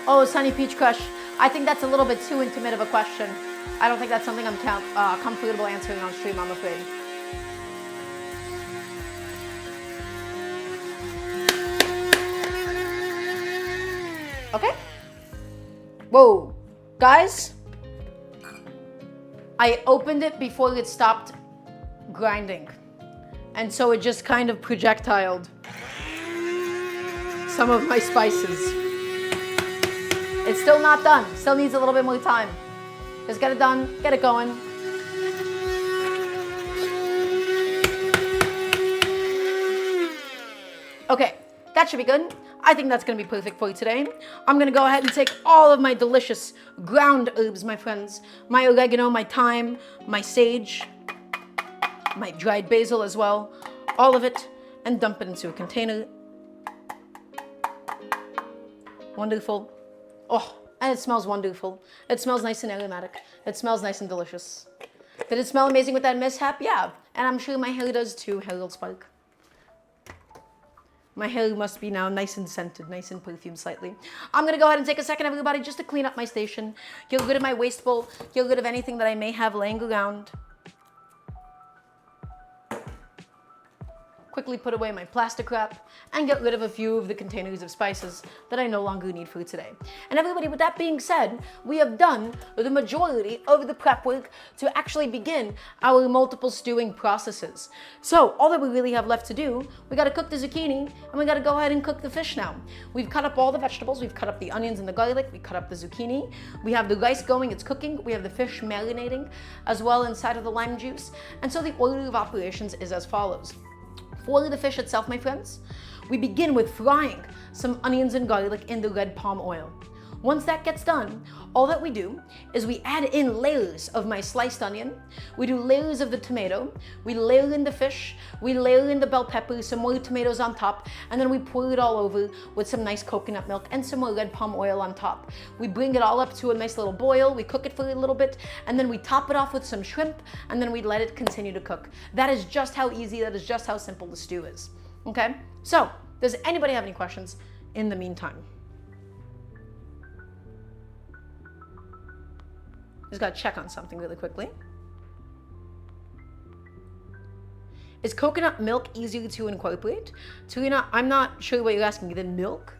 Oh, Sunny Peach Crush, I think that's a little bit too intimate of a question. I don't think that's something I'm comfortable answering on stream, I'm afraid. Okay. Whoa, guys. I opened it before it stopped grinding. And so it just kind of projectiled some of my spices. It's still not done. Still needs a little bit more time. Just get it done, get it going. Okay, That should be good. I think that's gonna be perfect for you today. I'm gonna go ahead and take all of my delicious ground herbs, my friends. My oregano, my thyme, my sage, my dried basil as well. All of it, and dump it into a container. Wonderful. Oh, and it smells wonderful. It smells nice and aromatic. It smells nice and delicious. Did it smell amazing with that mishap? Yeah. And I'm sure my hair does too, Harold Spark. My hair must be now nice and scented, nice and perfumed slightly. I'm gonna go ahead and take a second, everybody, just to clean up my station. Get rid of my waste bowl. Get rid of anything that I may have laying around. Quickly put away my plastic wrap and get rid of a few of the containers of spices that I no longer need for today. And everybody, with that being said, we have done the majority of the prep work to actually begin our multiple stewing processes. So all that we really have left to do, we gotta cook the zucchini and we gotta go ahead and cook the fish now. We've cut up all the vegetables, we've cut up the onions and the garlic, we cut up the zucchini, we have the rice going, it's cooking, we have the fish marinating as well inside of the lime juice. And so the order of operations is as follows. For the fish itself, my friends, we begin with frying some onions and garlic in the red palm oil. Once that gets done, all that we do is we add in layers of my sliced onion, we do layers of the tomato, we layer in the fish, we layer in the bell peppers, some more tomatoes on top, and then we pour it all over with some nice coconut milk and some more red palm oil on top. We bring it all up to a nice little boil, we cook it for a little bit, and then we top it off with some shrimp, and then we let it continue to cook. That is just how easy, that is just how simple the stew is. Okay? So, does anybody have any questions in the meantime? Just gotta check on something really quickly. Is coconut milk easier to incorporate? Tarina, I'm not sure what you're asking me. Than milk?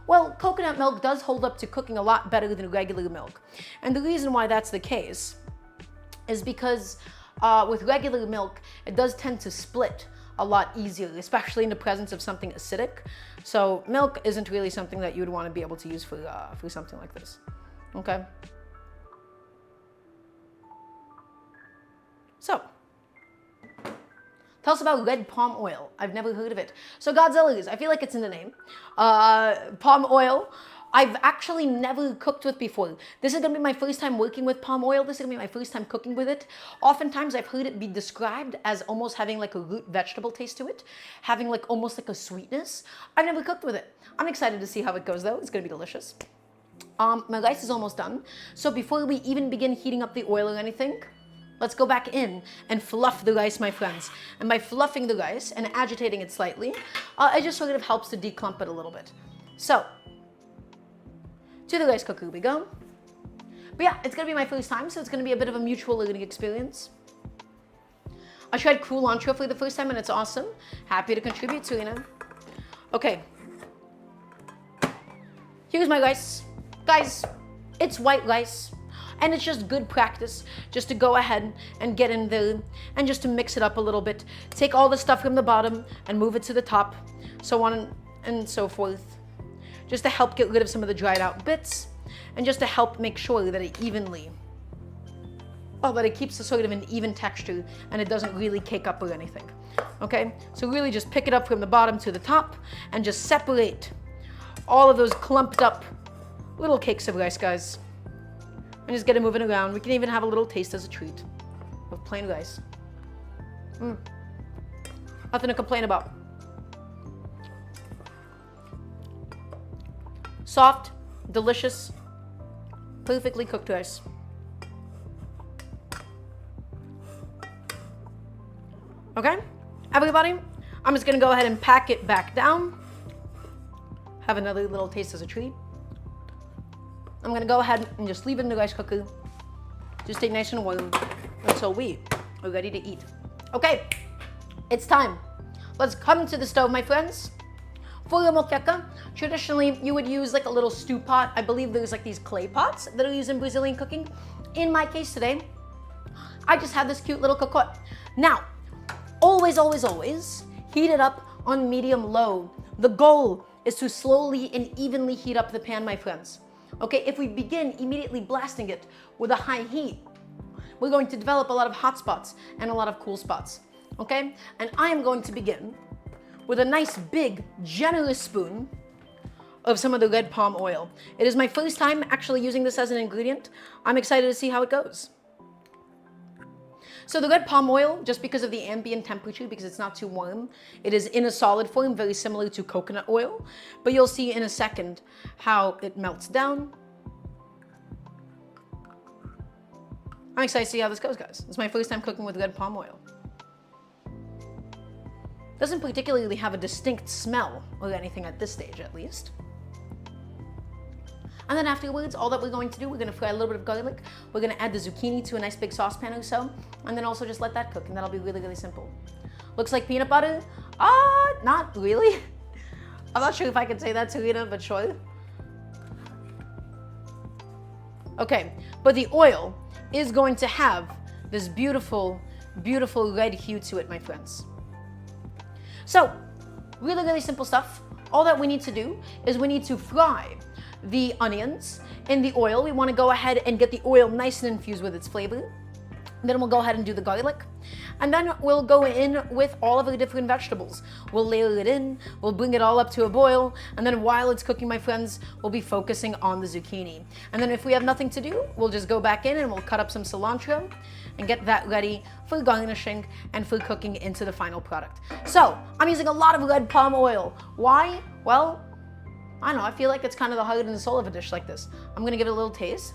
Well, coconut milk does hold up to cooking a lot better than regular milk. And the reason why that's the case is because with regular milk, it does tend to split a lot easier, especially in the presence of something acidic. So milk isn't really something that you would want to be able to use for something like this. Okay? So, tell us about red palm oil. I've never heard of it. So Godzilla's, I feel like it's in the name. Palm oil, I've actually never cooked with before. This is gonna be my first time working with palm oil. This is gonna be my first time cooking with it. Oftentimes I've heard it be described as almost having like a root vegetable taste to it, having like almost like a sweetness. I've never cooked with it. I'm excited to see how it goes though. It's gonna be delicious. My rice is almost done. So before we even begin heating up the oil or anything, let's go back in and fluff the rice, my friends. And by fluffing the rice and agitating it slightly, it just sort of helps to declump it a little bit. So, to the rice cooker we go. But yeah, it's gonna be my first time, so it's gonna be a bit of a mutual learning experience. I tried culantro for the first time and it's awesome. Happy to contribute, Serena. Okay. Here's my rice. Guys, it's white rice. And it's just good practice just to go ahead and get in there and just to mix it up a little bit. Take all the stuff from the bottom and move it to the top, so on and so forth. Just to help get rid of some of the dried out bits and just to help make sure that it evenly, that it keeps a sort of an even texture and it doesn't really cake up or anything. Okay, so really just pick it up from the bottom to the top and just separate all of those clumped up little cakes of rice, guys. And just get it moving around. We can even have a little taste as a treat of plain rice. Nothing to complain about. Soft, delicious, perfectly cooked rice. Okay, everybody, I'm just gonna go ahead and pack it back down. Have another little taste as a treat. I'm gonna go ahead and just leave it in the rice cooker. Just stay nice and warm until we are ready to eat. Okay, it's time. Let's come to the stove, my friends. For a moqueca, traditionally you would use like a little stew pot. I believe there's like these clay pots that are used in Brazilian cooking. In my case today, I just have this cute little cocotte. Now, always, always, always heat it up on medium low. The goal is to slowly and evenly heat up the pan, my friends. Okay, if we begin immediately blasting it with a high heat, we're going to develop a lot of hot spots and a lot of cool spots. Okay, and I am going to begin with a nice big, generous spoon of some of the red palm oil. It is my first time actually using this as an ingredient. I'm excited to see how it goes. So the red palm oil, just because of the ambient temperature, because it's not too warm, it is in a solid form, very similar to coconut oil. But you'll see in a second how it melts down. I'm excited to see how this goes, guys. It's my first time cooking with red palm oil. Doesn't particularly have a distinct smell or anything at this stage, at least. And then afterwards, all that we're going to do, we're going to fry a little bit of garlic. We're going to add the zucchini to a nice big saucepan or so, and then also just let that cook, and that'll be really, really simple. Looks like peanut butter? Not really. I'm not sure if I can say that, Serena, but sure. Okay, but the oil is going to have this beautiful, beautiful red hue to it, my friends. So, really, really simple stuff. All that we need to do is we need to fry the onions in the oil. We want to go ahead and get the oil nice and infused with its flavor. Then we'll go ahead and do the garlic. And then we'll go in with all of the different vegetables. We'll layer it in, we'll bring it all up to a boil, and then while it's cooking, my friends, we'll be focusing on the zucchini. And then if we have nothing to do, we'll just go back in and we'll cut up some cilantro and get that ready for garnishing and for cooking into the final product. So, I'm using a lot of red palm oil. Why? Well, I don't know, I feel like it's kind of the heart and soul of a dish like this. I'm gonna give it a little taste.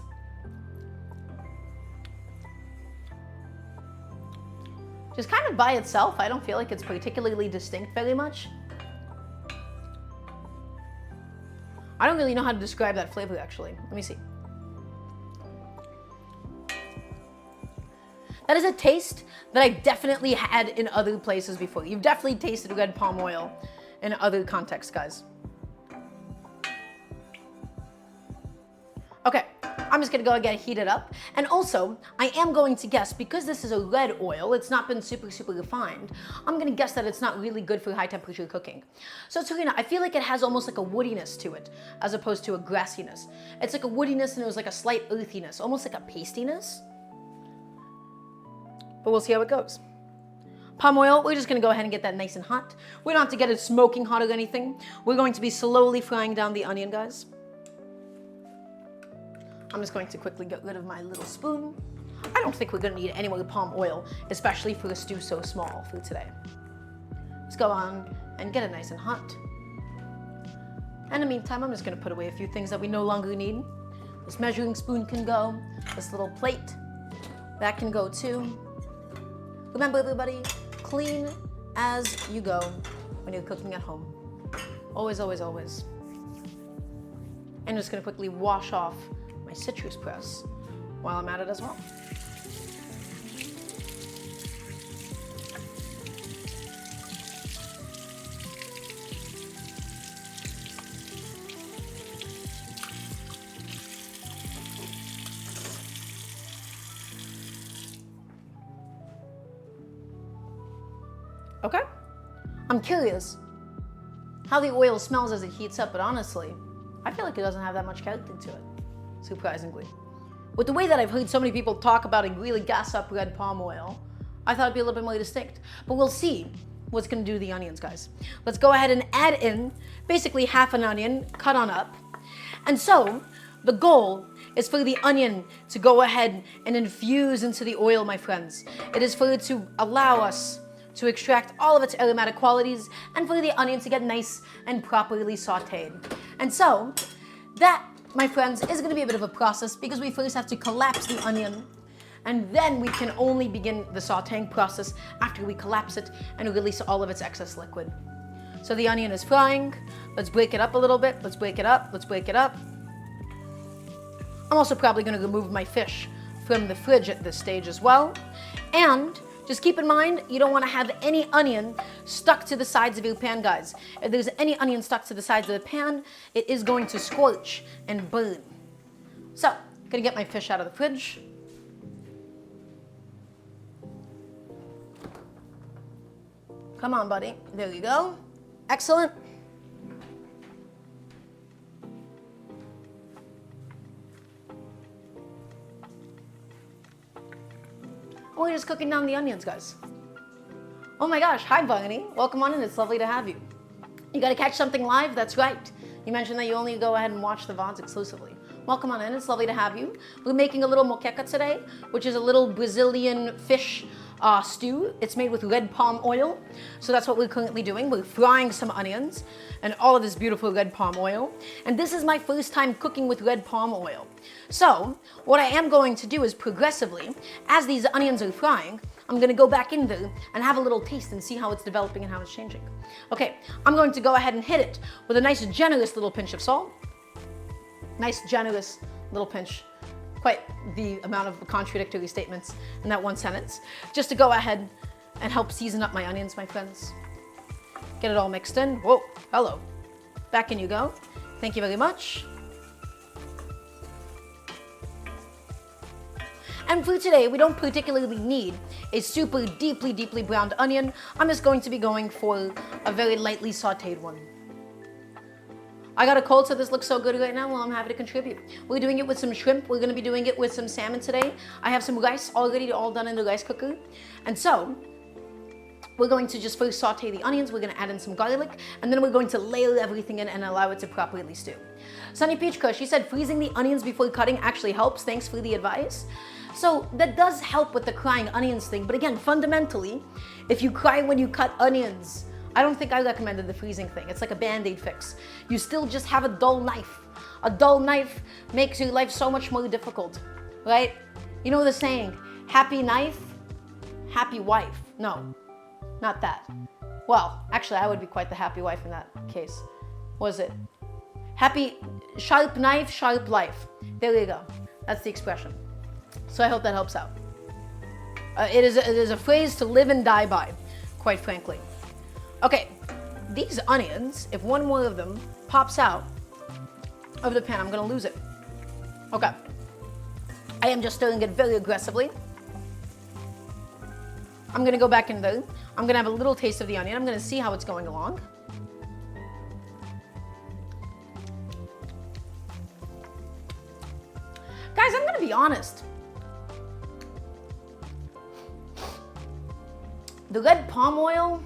Just kind of by itself, I don't feel like it's particularly distinct very much. I don't really know how to describe that flavor, actually. Let me see. That is a taste that I definitely had in other places before. You've definitely tasted red palm oil in other contexts, guys. Okay, I'm just gonna go and get it heated up. And also, I am going to guess, because this is a red oil, it's not been super, super refined, I'm gonna guess that it's not really good for high temperature cooking. So Serena, I feel like it has almost like a woodiness to it, as opposed to a grassiness. It's like a woodiness and it was like a slight earthiness, almost like a pastiness. But we'll see how it goes. Palm oil, we're just gonna go ahead and get that nice and hot. We don't have to get it smoking hot or anything. We're going to be slowly frying down the onion, guys. I'm just going to quickly get rid of my little spoon. I don't think we're gonna need any more palm oil, especially for a stew so small for today. Let's go on and get it nice and hot. And in the meantime, I'm just gonna put away a few things that we no longer need. This measuring spoon can go, this little plate, that can go too. Remember everybody, clean as you go when you're cooking at home. Always, always, always. And I'm just gonna quickly wash off my citrus press while I'm at it as well. Okay, I'm curious how the oil smells as it heats up, but honestly, I feel like it doesn't have that much character to it. Surprisingly. With the way that I've heard so many people talk about and really gas up red palm oil, I thought it'd be a little bit more distinct. But we'll see what's gonna do to the onions, guys. Let's go ahead and add in basically half an onion cut on up. And so the goal is for the onion to go ahead and infuse into the oil, my friends. It is for it to allow us to extract all of its aromatic qualities and for the onion to get nice and properly sauteed. And so that, my friends, is gonna be a bit of a process because we first have to collapse the onion and then we can only begin the sauteing process after we collapse it and release all of its excess liquid. So the onion is frying. Let's break it up a little bit. Let's break it up. Let's break it up. I'm also probably gonna remove my fish from the fridge at this stage as well. And just keep in mind, you don't want to have any onion stuck to the sides of your pan, guys. If there's any onion stuck to the sides of the pan, it is going to scorch and burn. So, gonna get my fish out of the fridge. Come on, buddy. There you go. Excellent. We're just cooking down the onions, guys. Oh my gosh, hi Bunny. Welcome on in, it's lovely to have you. You gotta catch something live? That's right. You mentioned that you only go ahead and watch the VODs exclusively. Welcome on in, it's lovely to have you. We're making a little moqueca today, which is a little Brazilian fish stew. It's made with red palm oil. So that's what we're currently doing. We're frying some onions and all of this beautiful red palm oil. And this is my first time cooking with red palm oil. So what I am going to do is progressively, as these onions are frying, I'm gonna go back in there and have a little taste and see how it's developing and how it's changing. Okay, I'm going to go ahead and hit it with a nice generous little pinch of salt. Nice generous little pinch. Quite the amount of contradictory statements in that one sentence. Just to go ahead and help season up my onions, my friends. Get it all mixed in. Whoa, hello. Back in you go. Thank you very much. And for today, we don't particularly need a super deeply browned onion. I'm just going to be going for a very lightly sauteed one. I got a cold, so this looks so good right now. Well, I'm happy to contribute. We're doing it with some shrimp. We're gonna be doing it with some salmon today. I have some rice already all done in the rice cooker. And so, we're going to just first saute the onions. We're gonna add in some garlic, and then we're going to layer everything in and allow it to properly stew. Sunny Peach Kush, she said freezing the onions before cutting actually helps. Thanks for the advice. So that does help with the crying onions thing. But again, fundamentally, if you cry when you cut onions, I don't think I recommended the freezing thing. It's like a Band-Aid fix. You still just have a dull knife. A dull knife makes your life so much more difficult, right? You know the saying, happy knife, happy wife. No, not that. Well, actually, I would be quite the happy wife in that case. Was it? Happy, sharp knife, sharp life. There you go. That's the expression. So I hope that helps out. It is a phrase to live and die by, quite frankly. Okay, these onions, if one more of them pops out of the pan, I'm gonna lose it. Okay, I am just stirring it very aggressively. I'm gonna go back in there. I'm gonna have a little taste of the onion. I'm gonna see how it's going along. Guys, I'm gonna be honest. The red palm oil,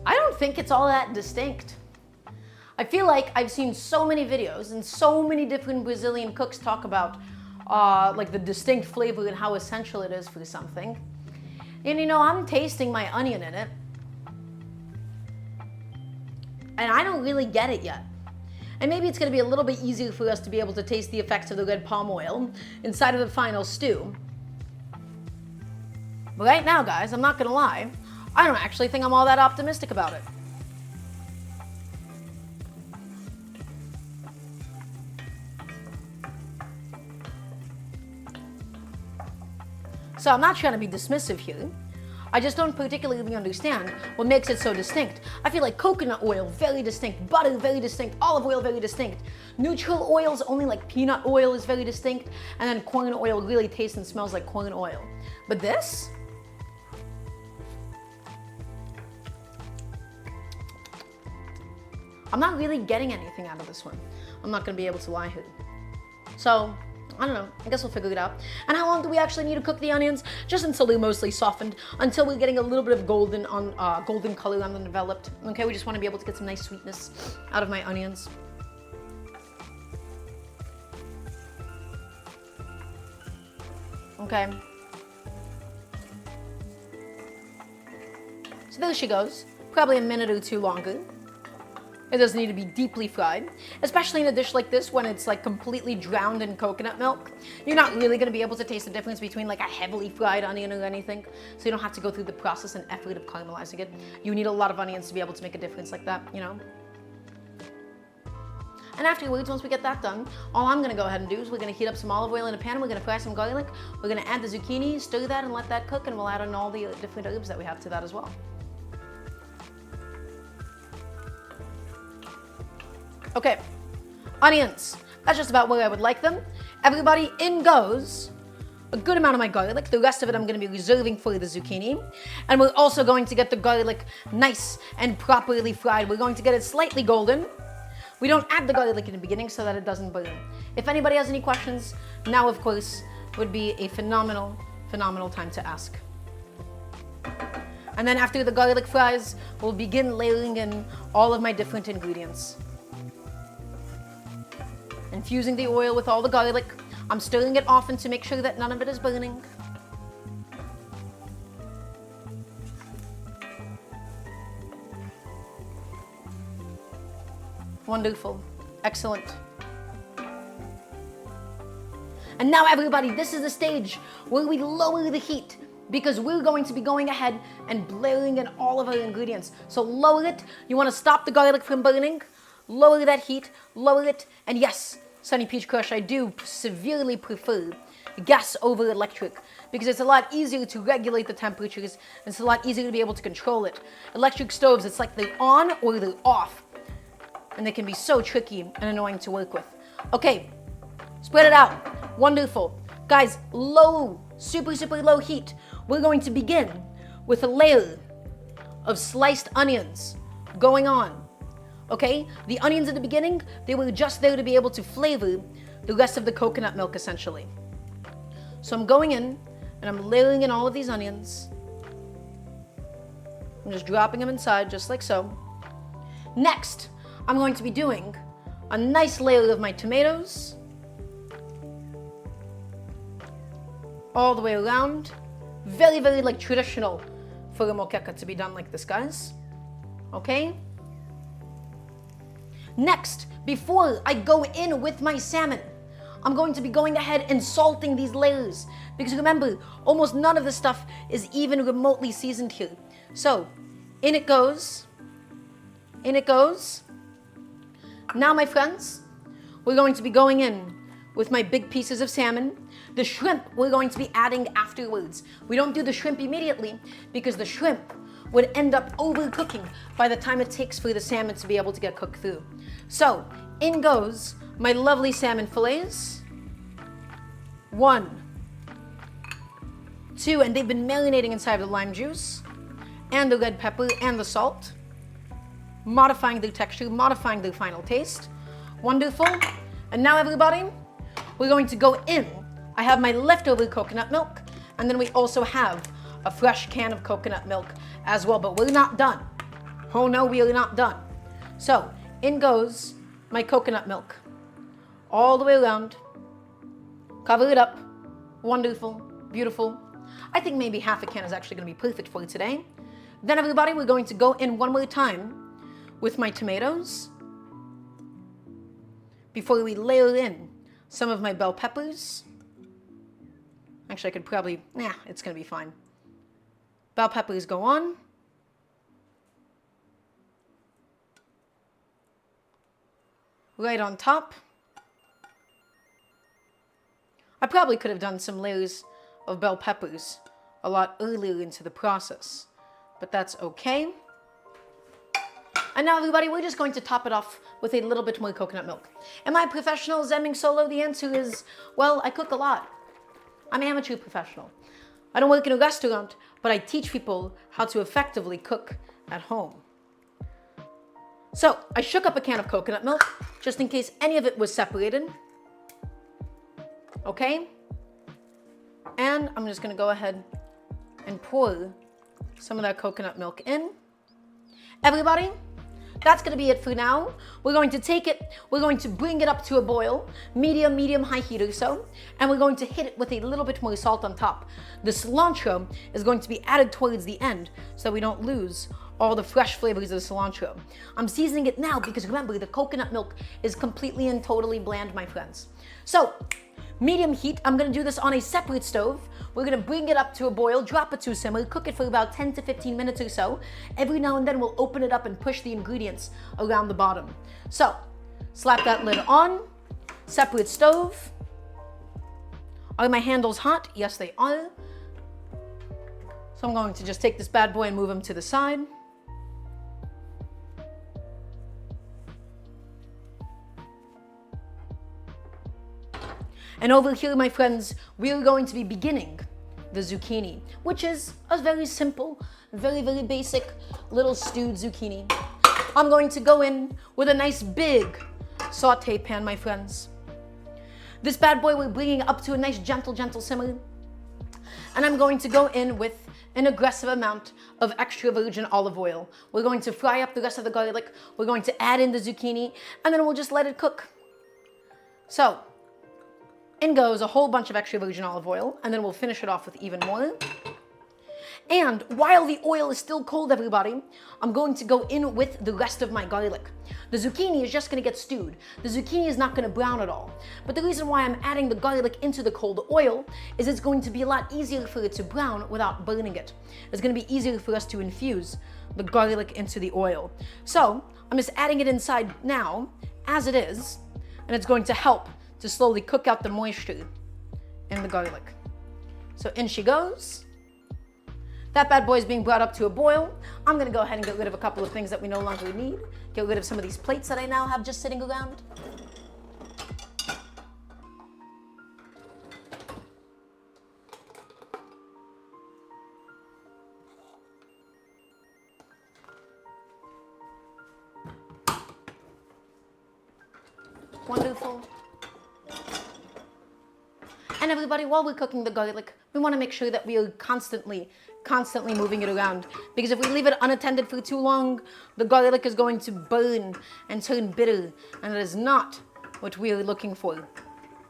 I don't think it's all that distinct. I feel like I've seen so many videos and so many different Brazilian cooks talk about like the distinct flavor and how essential it is for something. And you know, I'm tasting my onion in it, and I don't really get it yet. And maybe it's gonna be a little bit easier for us to be able to taste the effects of the red palm oil inside of the final stew. But right now, guys, I'm not gonna lie, I don't actually think I'm all that optimistic about it. So I'm not trying to be dismissive here. I just don't particularly understand what makes it so distinct. I feel like coconut oil, very distinct. Butter, very distinct. Olive oil, very distinct. Neutral oils, only like peanut oil is very distinct. And then corn oil really tastes and smells like corn oil. But this? I'm not really getting anything out of this one. I'm not gonna be able to lie here. So, I don't know, I guess we'll figure it out. And how long do we actually need to cook the onions? Just until they're mostly softened, until we're getting a little bit of golden color on them developed. Okay, we just want to be able to get some nice sweetness out of my onions. Okay. So there she goes, probably a minute or two longer. It doesn't need to be deeply fried, especially in a dish like this when it's like completely drowned in coconut milk. You're not really going to be able to taste the difference between like a heavily fried onion or anything, so you don't have to go through the process and effort of caramelizing it. You need a lot of onions to be able to make a difference like that, you know? And afterwards, once we get that done, all I'm going to go ahead and do is we're going to heat up some olive oil in a pan, we're going to fry some garlic, we're going to add the zucchini, stir that and let that cook, and we'll add in all the different herbs that we have to that as well. Okay, onions. That's just about where I would like them. Everybody, in goes a good amount of my garlic. The rest of it I'm going to be reserving for the zucchini. And we're also going to get the garlic nice and properly fried. We're going to get it slightly golden. We don't add the garlic in the beginning so that it doesn't burn. If anybody has any questions, now of course would be a phenomenal phenomenal time to ask. And then after the garlic fries, we'll begin layering in all of my different ingredients. Infusing the oil with all the garlic. I'm stirring it often to make sure that none of it is burning. Wonderful. Excellent. And now everybody, this is the stage where we lower the heat because we're going to be going ahead and layering in all of our ingredients. So lower it. You want to stop the garlic from burning. Lower that heat. Lower it. And yes, Sunny Peach Crush, I do severely prefer gas over electric because it's a lot easier to regulate the temperatures and it's a lot easier to be able to control it. Electric stoves, it's like they're on or they're off. And they can be so tricky and annoying to work with. Okay, spread it out. Wonderful. Guys, low, super low heat. We're going to begin with a layer of sliced onions going on. Okay, the onions at the beginning, they were just there to be able to flavor the rest of the coconut milk essentially. So I'm going in and I'm layering in all of these onions. I'm just dropping them inside just like so. Next, I'm going to be doing a nice layer of my tomatoes all the way around. Very like traditional for a moqueca to be done like this, guys. Okay? Next, before I go in with my salmon, I'm going to be going ahead and salting these layers because remember, almost none of the stuff is even remotely seasoned here. So, in it goes. In it goes. Now, my friends, we're going to be going in with my big pieces of salmon. The shrimp we're going to be adding afterwards. We don't do the shrimp immediately because the shrimp would end up overcooking by the time it takes for the salmon to be able to get cooked through. So, in goes my lovely salmon fillets. 1, 2, and they've been marinating inside the lime juice and the red pepper and the salt, modifying their texture, modifying their final taste. Wonderful. And now everybody, we're going to go in. I have my leftover coconut milk, and then we also have a fresh can of coconut milk as well, but we're not done. Oh no, we are not done. So, in goes my coconut milk. All the way around. Cover it up. Wonderful. Beautiful. I think maybe half a can is actually going to be perfect for today. Then everybody, we're going to go in one more time with my tomatoes before we layer in some of my bell peppers. Actually, I could probably, it's going to be fine. Bell peppers go on. Right on top. I probably could have done some layers of bell peppers a lot earlier into the process, but that's okay. And now everybody, we're just going to top it off with a little bit more coconut milk. Am I a professional zemming solo? The answer is, well, I cook a lot. I'm an amateur professional. I don't work in a restaurant, but I teach people how to effectively cook at home. So I shook up a can of coconut milk just in case any of it was separated. Okay? And I'm just gonna go ahead and pour some of that coconut milk in. Everybody, that's gonna be it for now. We're going to take it, we're going to bring it up to a boil, medium, high heat or so, and we're going to hit it with a little bit more salt on top. The cilantro is going to be added towards the end so we don't lose all the fresh flavors of the cilantro. I'm seasoning it now because remember, the coconut milk is completely and totally bland, my friends. So, medium heat, I'm gonna do this on a separate stove. We're gonna bring it up to a boil, drop it to a simmer, cook it for about 10 to 15 minutes or so. Every now and then we'll open it up and push the ingredients around the bottom. So, slap that lid on, separate stove. Are my handles hot? Yes, they are. So I'm going to just take this bad boy and move him to the side. And over here, my friends, we're going to be beginning the zucchini, which is a very simple, very basic little stewed zucchini. I'm going to go in with a nice big saute pan, my friends. This bad boy we're bringing up to a nice gentle simmer. And I'm going to go in with an aggressive amount of extra virgin olive oil. We're going to fry up the rest of the garlic. We're going to add in the zucchini, and then we'll just let it cook. So, in goes a whole bunch of extra virgin olive oil, and then we'll finish it off with even more. And while the oil is still cold, everybody, I'm going to go in with the rest of my garlic. The zucchini is just going to get stewed. The zucchini is not going to brown at all. But the reason why I'm adding the garlic into the cold oil is it's going to be a lot easier for it to brown without burning it. It's going to be easier for us to infuse the garlic into the oil. So I'm just adding it inside now, as it is, and it's going to help to slowly cook out the moisture in the garlic. So in she goes. That bad boy is being brought up to a boil. I'm gonna go ahead and get rid of a couple of things that we no longer need. Get rid of some of these plates that I now have just sitting around. Wonderful. And everybody, while we're cooking the garlic, we want to make sure that we are constantly moving it around, because if we leave it unattended for too long, the garlic is going to burn and turn bitter, and that is not what we are looking for.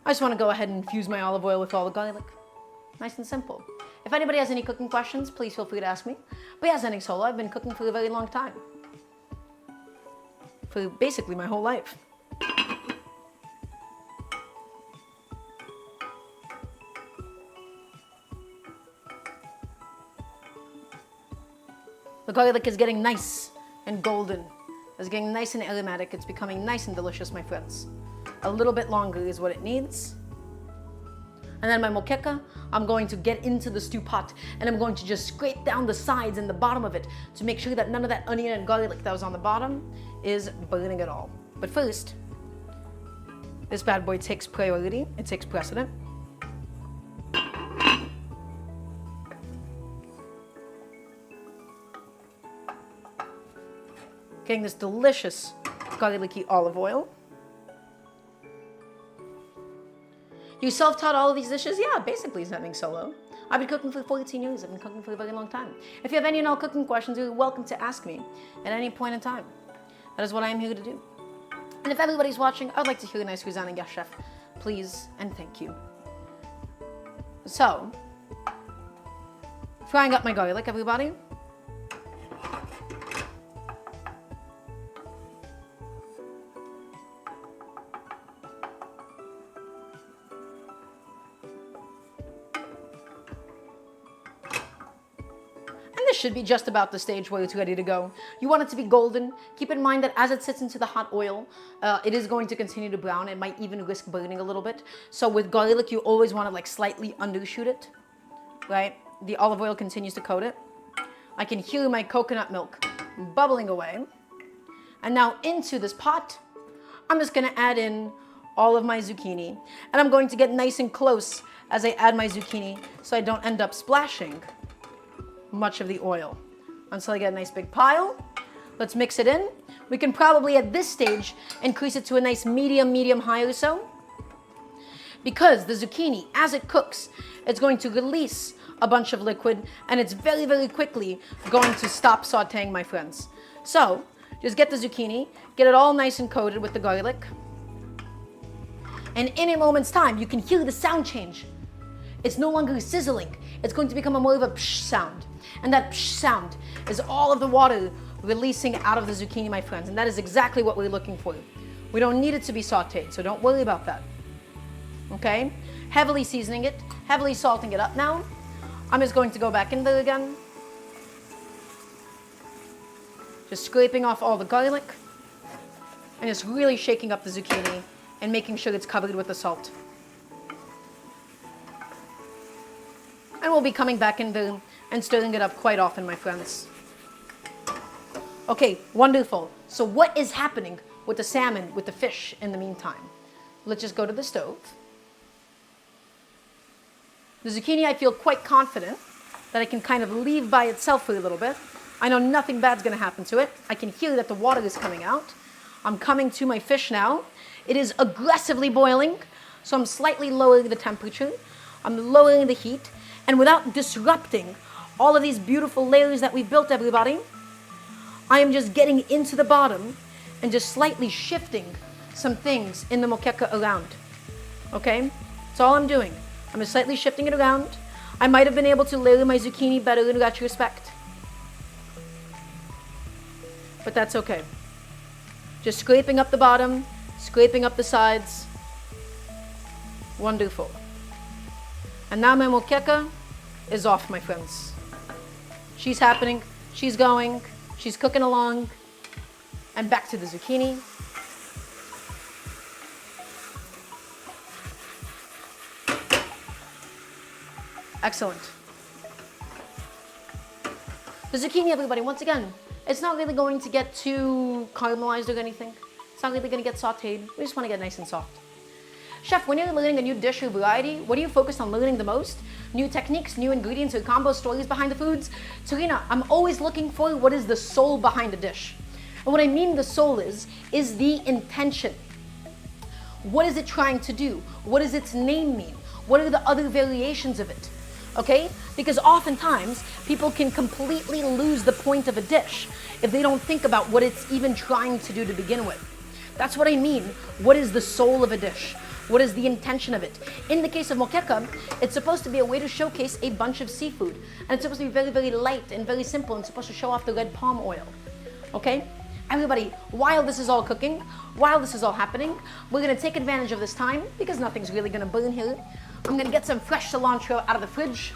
I just want to go ahead and infuse my olive oil with all the garlic. Nice and simple. If anybody has any cooking questions, please feel free to ask me. But yeah, Zenning Solo, I've been cooking for a very long time. For basically my whole life. The garlic is getting nice and golden. It's getting nice and aromatic. It's becoming nice and delicious, my friends. A little bit longer is what it needs. And then my moqueca, I'm going to get into the stew pot, and I'm going to just scrape down the sides and the bottom of it to make sure that none of that onion and garlic that was on the bottom is burning at all. But first, this bad boy takes priority. It takes precedent. Getting this delicious garlicky olive oil. You self-taught all of these dishes? Yeah, basically Zenning Solo. I've been cooking for 14 years. I've been cooking for a very long time. If you have any and all cooking questions, you're welcome to ask me at any point in time. That is what I am here to do. And if everybody's watching, I'd like to hear a nice Rosanna chef, please and thank you. So, frying up my garlic, everybody. This should be just about the stage where it's ready to go. You want it to be golden. Keep in mind that as it sits into the hot oil, it is going to continue to brown. It might even risk burning a little bit. So with garlic, you always want to like slightly undershoot it, right? The olive oil continues to coat it. I can hear my coconut milk bubbling away. And now into this pot, I'm just going to add in all of my zucchini. And I'm going to get nice and close as I add my zucchini so I don't end up splashing much of the oil until I get a nice big pile. Let's mix it in. We can probably at this stage increase it to a nice medium high or so, because the zucchini, as it cooks, it's going to release a bunch of liquid, and it's very quickly going to stop sautéing, my friends. So just get the zucchini, get it all nice and coated with the garlic, and in a moment's time you can hear the sound change. It's no longer sizzling. It's going to become a more of a psh sound. And that psh sound is all of the water releasing out of the zucchini, my friends. And that is exactly what we're looking for. We don't need it to be sauteed, so don't worry about that. Okay? Heavily seasoning it, heavily salting it up now. I'm just going to go back in there again. Just scraping off all the garlic. And just really shaking up the zucchini and making sure it's covered with the salt. And we'll be coming back in there and stirring it up quite often, my friends. Okay, wonderful. So what is happening with the salmon, with the fish in the meantime? Let's just go to the stove. The zucchini, I feel quite confident that I can kind of leave by itself for a little bit. I know nothing bad's going to happen to it. I can hear that the water is coming out. I'm coming to my fish now. It is aggressively boiling, so I'm slightly lowering the temperature. I'm lowering the heat. And without disrupting all of these beautiful layers that we've built, everybody, I am just getting into the bottom and just slightly shifting some things in the moqueca around. Okay? That's all I'm doing. I'm just slightly shifting it around. I might have been able to layer my zucchini better in retrospect, but that's okay. Just scraping up the bottom, scraping up the sides. Wonderful. And now my moqueca is off, my friends. She's happening, she's going, she's cooking along. And back to the zucchini. Excellent. The zucchini, everybody, once again, it's not really going to get too caramelized or anything. It's not really going to get sauteed. We just want to get nice and soft. Chef, when you're learning a new dish or variety, what are you focused on learning the most? New techniques, new ingredients, or combo stories behind the foods? Serena, I'm always looking for what is the soul behind a dish. And what I mean the soul is the intention. What is it trying to do? What does its name mean? What are the other variations of it? Okay? Because oftentimes, people can completely lose the point of a dish if they don't think about what it's even trying to do to begin with. That's what I mean. What is the soul of a dish? What is the intention of it? In the case of moqueca, it's supposed to be a way to showcase a bunch of seafood. And it's supposed to be very, very light and very simple and supposed to show off the red palm oil. Okay? Everybody, while this is all cooking, while this is all happening, we're gonna take advantage of this time because nothing's really gonna burn here. I'm gonna get some fresh cilantro out of the fridge.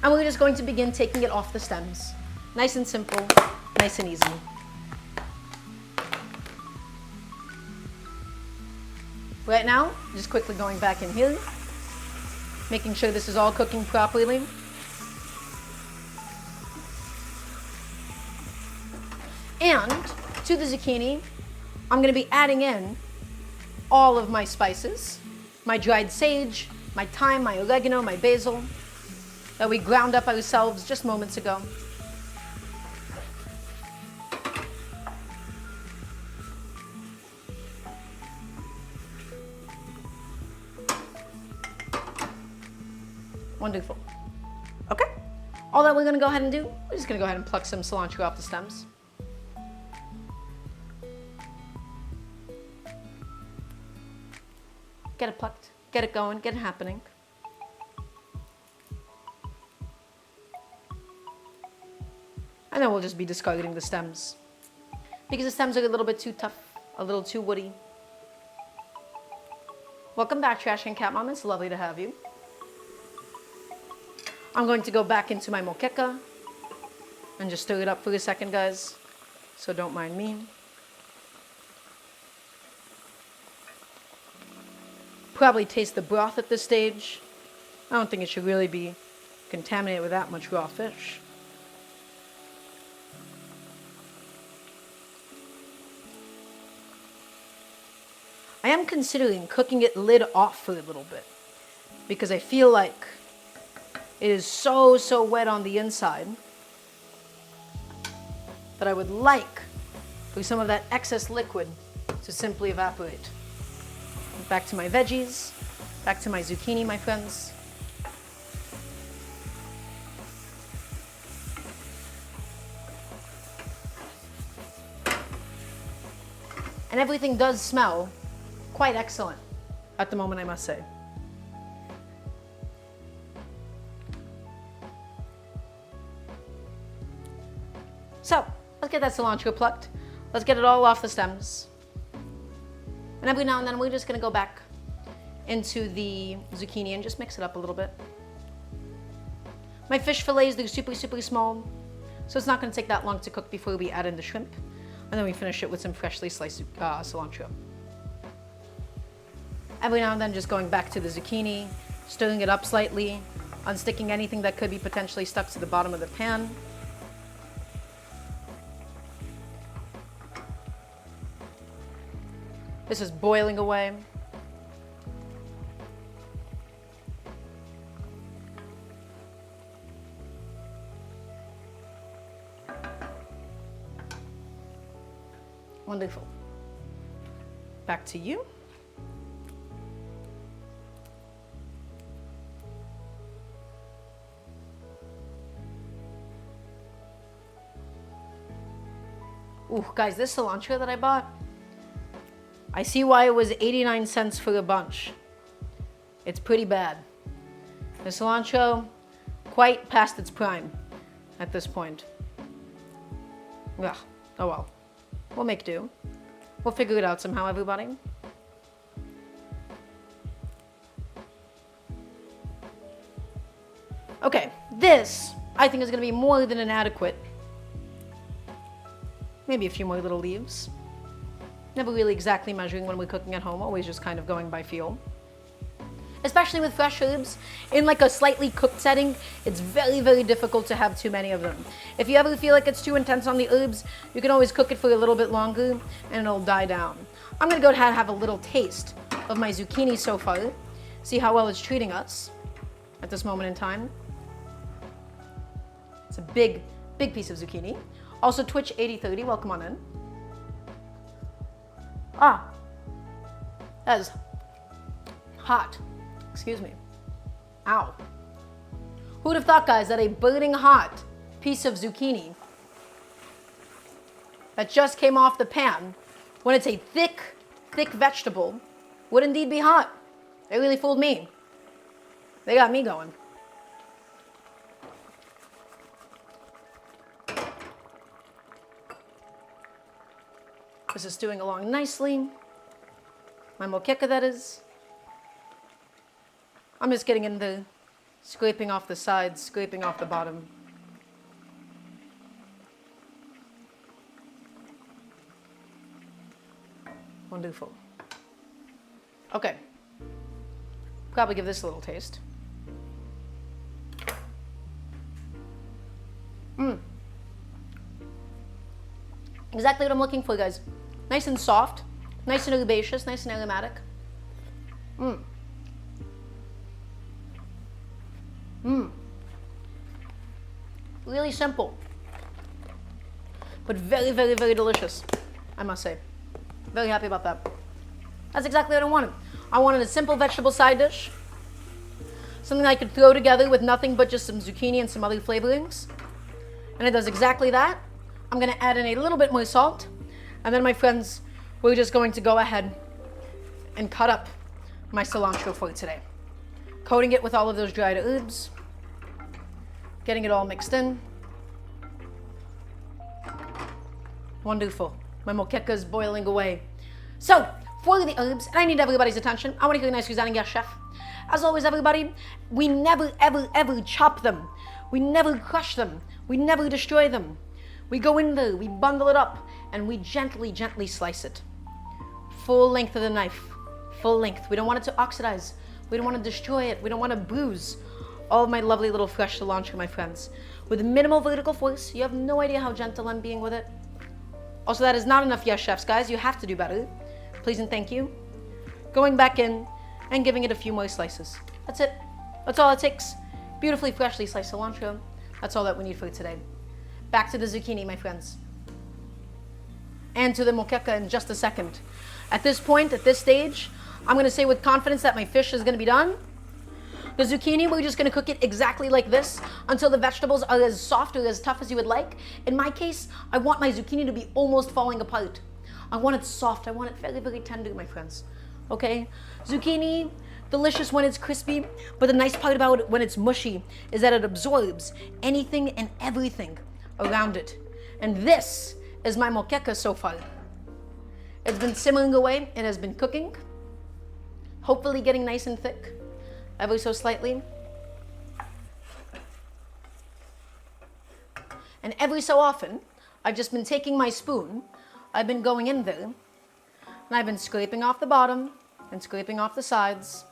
And we're just going to begin taking it off the stems. Nice and simple, nice and easy. Right now, just quickly going back in here, making sure this is all cooking properly. And to the zucchini, I'm going to be adding in all of my spices, my dried sage, my thyme, my oregano, my basil, that we ground up ourselves just moments ago. Wonderful. Okay, all that we're gonna go ahead and do, we're just gonna go ahead and pluck some cilantro off the stems. Get it plucked, get it going, get it happening. And then we'll just be discarding the stems because the stems are a little bit too tough, a little too woody. Welcome back, Trash and Cat Mom. It's lovely to have you. I'm going to go back into my moqueca and just stir it up for a second, guys, so don't mind me. Probably taste the broth at this stage. I don't think it should really be contaminated with that much raw fish. I am considering cooking it lid off for a little bit because I feel like it is so wet on the inside that I would like for some of that excess liquid to simply evaporate. Back to my veggies, back to my zucchini, my friends. And everything does smell quite excellent at the moment, I must say. So, let's get that cilantro plucked. Let's get it all off the stems. And every now and then, we're just gonna go back into the zucchini and just mix it up a little bit. My fish fillets, they're super small, so it's not gonna take that long to cook before we add in the shrimp. And then we finish it with some freshly sliced cilantro. Every now and then, just going back to the zucchini, stirring it up slightly, unsticking anything that could be potentially stuck to the bottom of the pan. This is boiling away. Wonderful. Back to you. Ooh, guys, this cilantro that I bought, I see why it was 89 cents for a bunch. It's pretty bad. The cilantro, quite past its prime at this point. Ugh, oh well. We'll make do. We'll figure it out somehow, everybody. Okay, this, I think, is going to be more than inadequate. Maybe a few more little leaves. Never really exactly measuring when we're cooking at home, always just kind of going by feel. Especially with fresh herbs, in like a slightly cooked setting, it's very, very difficult to have too many of them. If you ever feel like it's too intense on the herbs, you can always cook it for a little bit longer and it'll die down. I'm gonna go ahead and have a little taste of my zucchini so far, see how well it's treating us at this moment in time. It's a big, big piece of zucchini. Also, Twitch 8030, welcome on in. Ah, that is hot. Excuse me. Ow. Who would have thought, guys, that a burning hot piece of zucchini that just came off the pan, when it's a thick, thick vegetable, would indeed be hot? They really fooled me. They got me going. This is stewing along nicely. My moqueca, that is. I'm just getting into scraping off the sides, scraping off the bottom. Wonderful. Okay. Probably give this a little taste. Exactly what I'm looking for, guys. Nice and soft, nice and herbaceous, nice and aromatic. Really simple, but very, very, very delicious, I must say. Very happy about that. That's exactly what I wanted. I wanted a simple vegetable side dish, something I could throw together with nothing but just some zucchini and some other flavorings. And it does exactly that. I'm gonna add in a little bit more salt, and then, my friends, we're just going to go ahead and cut up my cilantro for today. Coating it with all of those dried herbs, getting it all mixed in. Wonderful. My moqueca is boiling away. So, for the herbs, and I need everybody's attention, I want to hear a nice Daramgar chef. As always, everybody, we never, ever, ever chop them. We never crush them. We never destroy them. We go in there, we bundle it up, and we gently, gently slice it. Full length of the knife. Full length. We don't want it to oxidize. We don't want to destroy it. We don't want to bruise all of my lovely little fresh cilantro, my friends. With minimal vertical force, you have no idea how gentle I'm being with it. Also, that is not enough yes chefs, guys. You have to do better. Please and thank you. Going back in and giving it a few more slices. That's it. That's all it takes. Beautifully freshly sliced cilantro. That's all that we need for today. Back to the zucchini, my friends. And to the moqueca in just a second. At this point, at this stage, I'm going to say with confidence that my fish is going to be done. The zucchini, we're just going to cook it exactly like this until the vegetables are as soft or as tough as you would like. In my case, I want my zucchini to be almost falling apart. I want it soft. I want it very, very tender, my friends. Okay? Zucchini, delicious when it's crispy, but the nice part about it when it's mushy is that it absorbs anything and everything around it. And this is my moqueca so far. It's been simmering away. It has been cooking. Hopefully getting nice and thick, ever so slightly. And every so often, I've just been taking my spoon, I've been going in there, and I've been scraping off the bottom and scraping off the sides.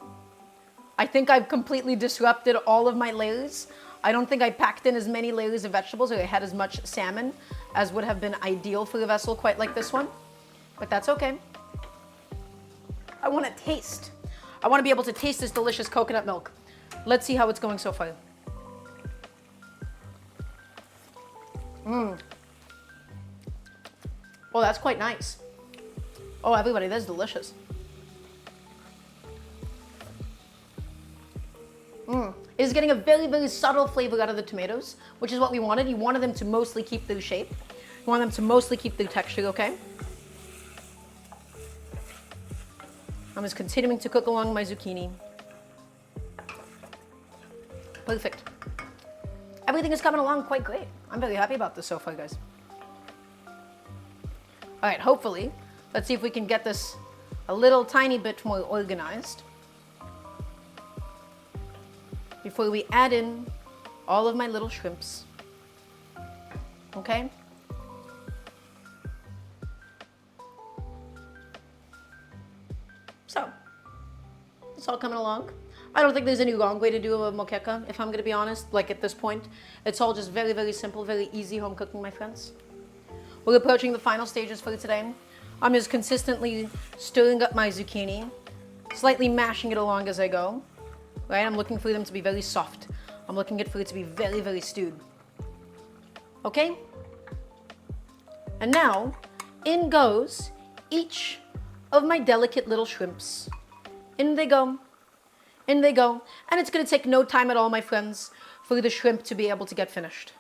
I think I've completely disrupted all of my layers. I don't think I packed in as many layers of vegetables or I had as much salmon as would have been ideal for a vessel quite like this one, but that's okay. I want to taste. I want to be able to taste this delicious coconut milk. Let's see how it's going so far. Oh, that's quite nice. Oh, everybody, that's delicious. It's getting a very, very subtle flavor out of the tomatoes, which is what we wanted. You wanted them to mostly keep their shape. I want them to mostly keep the texture, okay? I'm just continuing to cook along my zucchini. Perfect. Everything is coming along quite great. I'm very happy about this so far, guys. All right, hopefully, let's see if we can get this a little tiny bit more organized before we add in all of my little shrimps. Okay? So, it's all coming along. I don't think there's any wrong way to do a moqueca, if I'm going to be honest. Like at this point, it's all just very, very simple, very easy home cooking, my friends. We're approaching the final stages for today. I'm just consistently stirring up my zucchini, slightly mashing it along as I go. Right? I'm looking for them to be very soft. I'm looking for it to be very, very stewed. Okay? And now, in goes each of my delicate little shrimps. In they go. In they go. And it's going to take no time at all, my friends, for the shrimp to be able to get finished.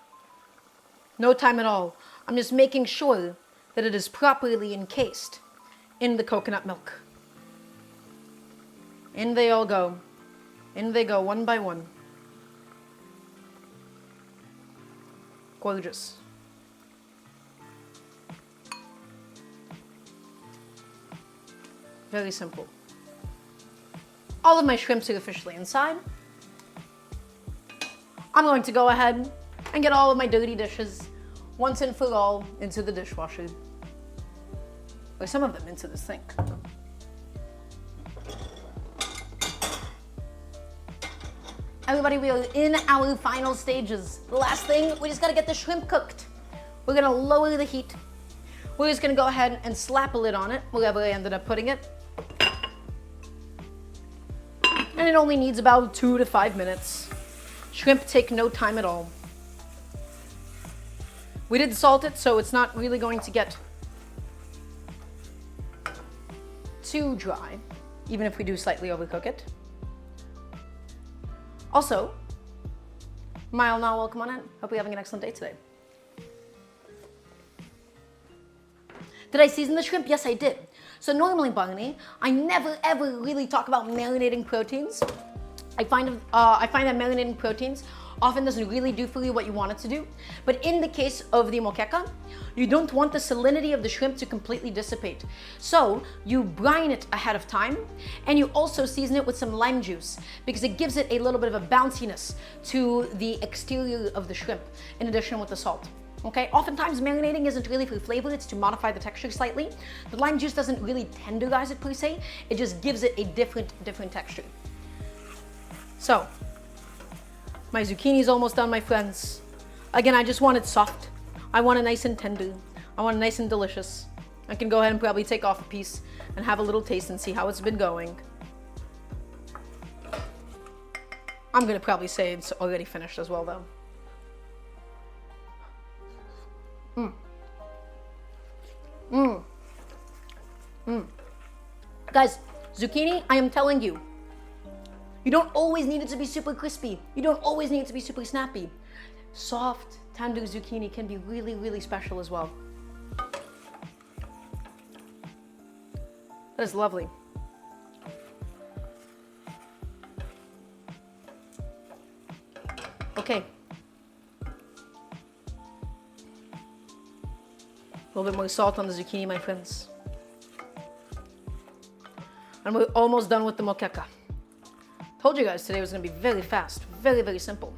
No time at all. I'm just making sure that it is properly encased in the coconut milk. In they all go. In they go, one by one. Gorgeous. Very simple. All of my shrimps are officially inside. I'm going to go ahead and get all of my dirty dishes once and for all into the dishwasher. Or some of them into the sink. Everybody, we are in our final stages. The last thing, we just gotta get the shrimp cooked. We're gonna lower the heat. We're just gonna go ahead and slap a lid on it, wherever I ended up putting it. And it only needs about 2 to 5 minutes. Shrimp take no time at all. We did salt it, so it's not really going to get too dry, even if we do slightly overcook it. Also, Mile now, welcome on in. Hope you're having an excellent day today. Did I season the shrimp? Yes, I did. So normally, Barney, I never ever really talk about marinating proteins. I find that marinating proteins often doesn't really do for you what you want it to do. But in the case of the moqueca, you don't want the salinity of the shrimp to completely dissipate. So you brine it ahead of time, and you also season it with some lime juice because it gives it a little bit of a bounciness to the exterior of the shrimp in addition with the salt. Okay, oftentimes marinating isn't really for flavor, it's to modify the texture slightly. The lime juice doesn't really tenderize it per se, it just gives it a different texture. So, my zucchini is almost done, my friends. Again, I just want it soft. I want it nice and tender. I want it nice and delicious. I can go ahead and probably take off a piece and have a little taste and see how it's been going. I'm gonna probably say it's already finished as well though. Guys, zucchini, I am telling you, you don't always need it to be super crispy. You don't always need it to be super snappy. Soft, tender zucchini can be really, really special as well. That is lovely. Okay. A little bit more salt on the zucchini, my friends. And we're almost done with the moqueca. Told you guys today was gonna be very fast, very, very simple.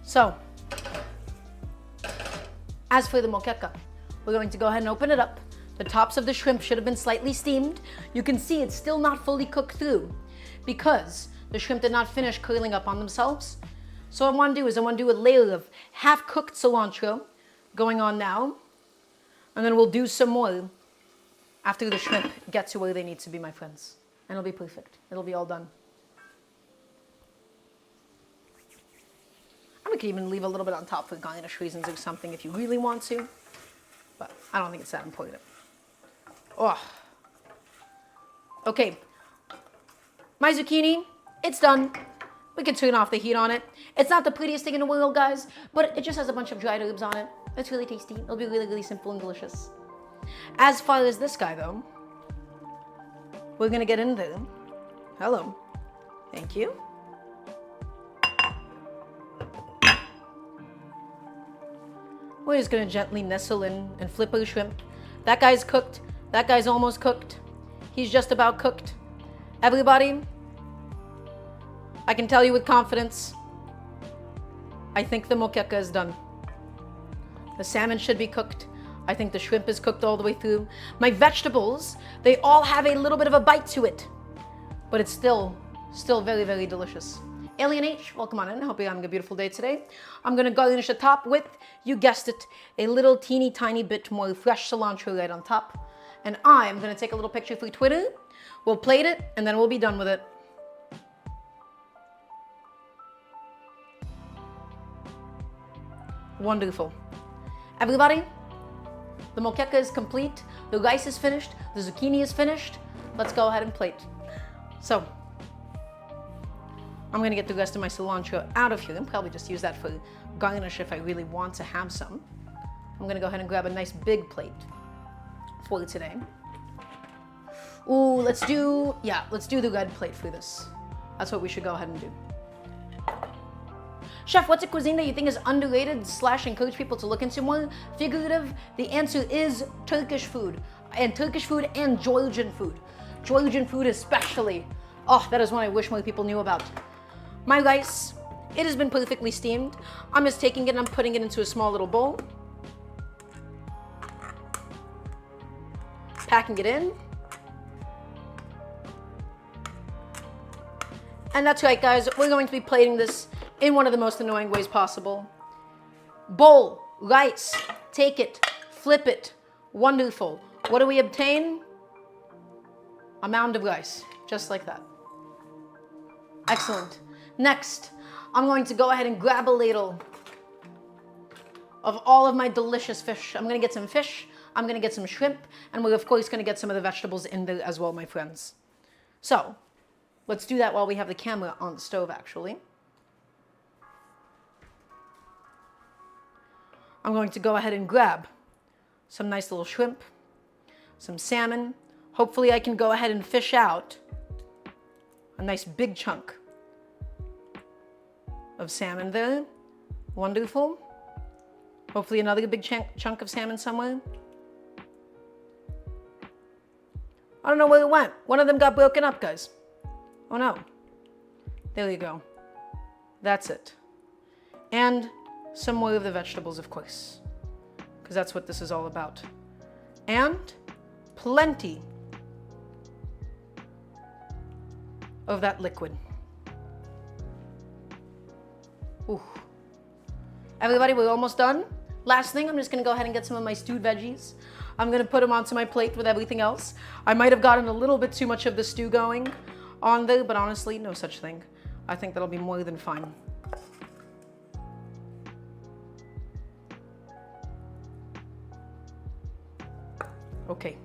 So, as for the moqueca, we're going to go ahead and open it up. The tops of the shrimp should have been slightly steamed. You can see it's still not fully cooked through because the shrimp did not finish curling up on themselves. So what I want to do is I want to do a layer of half-cooked cilantro going on now, and then we'll do some more after the shrimp get to where they need to be, my friends. And it'll be perfect. It'll be all done. And we could even leave a little bit on top for garnish reasons or something if you really want to, but I don't think it's that important. Oh. Okay. My zucchini, it's done. We can turn off the heat on it. It's not the prettiest thing in the world, guys, but it just has a bunch of dried herbs on it. It's really tasty. It'll be really, really simple and delicious. As far as this guy, though, we're gonna get in there. Hello. Thank you. We're just gonna gently nestle in and flip our shrimp. That guy's cooked. That guy's almost cooked. He's just about cooked. Everybody, I can tell you with confidence, I think the moqueca is done. The salmon should be cooked. I think the shrimp is cooked all the way through. My vegetables, they all have a little bit of a bite to it, but it's still very, very delicious. Alien H, welcome on in. I hope you're having a beautiful day today. I'm gonna garnish the top with, you guessed it, a little teeny tiny bit more fresh cilantro right on top. And I'm gonna take a little picture for Twitter. We'll plate it, and then we'll be done with it. Wonderful. Everybody, the moqueca is complete. The rice is finished. The zucchini is finished. Let's go ahead and plate. So, I'm gonna get the rest of my cilantro out of here and probably just use that for garnish if I really want to have some. I'm gonna go ahead and grab a nice big plate for today. Ooh, let's do the red plate for this. That's what we should go ahead and do. Chef, what's a cuisine that you think is underrated / encourage people to look into more? Figurative, the answer is Turkish food. And Turkish food and Georgian food. Georgian food especially. Oh, that is one I wish more people knew about. My rice, it has been perfectly steamed. I'm just taking it and I'm putting it into a small little bowl. Packing it in. And that's right, guys, we're going to be plating this in one of the most annoying ways possible. Bowl, rice, take it, flip it, wonderful. What do we obtain? A mound of rice, just like that. Excellent. Next, I'm going to go ahead and grab a ladle of all of my delicious fish. I'm gonna get some fish, I'm gonna get some shrimp, and we're of course gonna get some of the vegetables in there as well, my friends. So, let's do that while we have the camera on the stove, actually. I'm going to go ahead and grab some nice little shrimp, some salmon. Hopefully I can go ahead and fish out a nice big chunk of salmon there. Wonderful. Hopefully another big chunk of salmon somewhere. I don't know where it went. One of them got broken up, guys. Oh no. There you go. That's it. And some more of the vegetables, of course, because that's what this is all about. And plenty of that liquid. Ooh. Everybody, we're almost done. Last thing, I'm just gonna go ahead and get some of my stewed veggies. I'm gonna put them onto my plate with everything else. I might have gotten a little bit too much of the stew going on there, but honestly, no such thing. I think that'll be more than fine. Okay.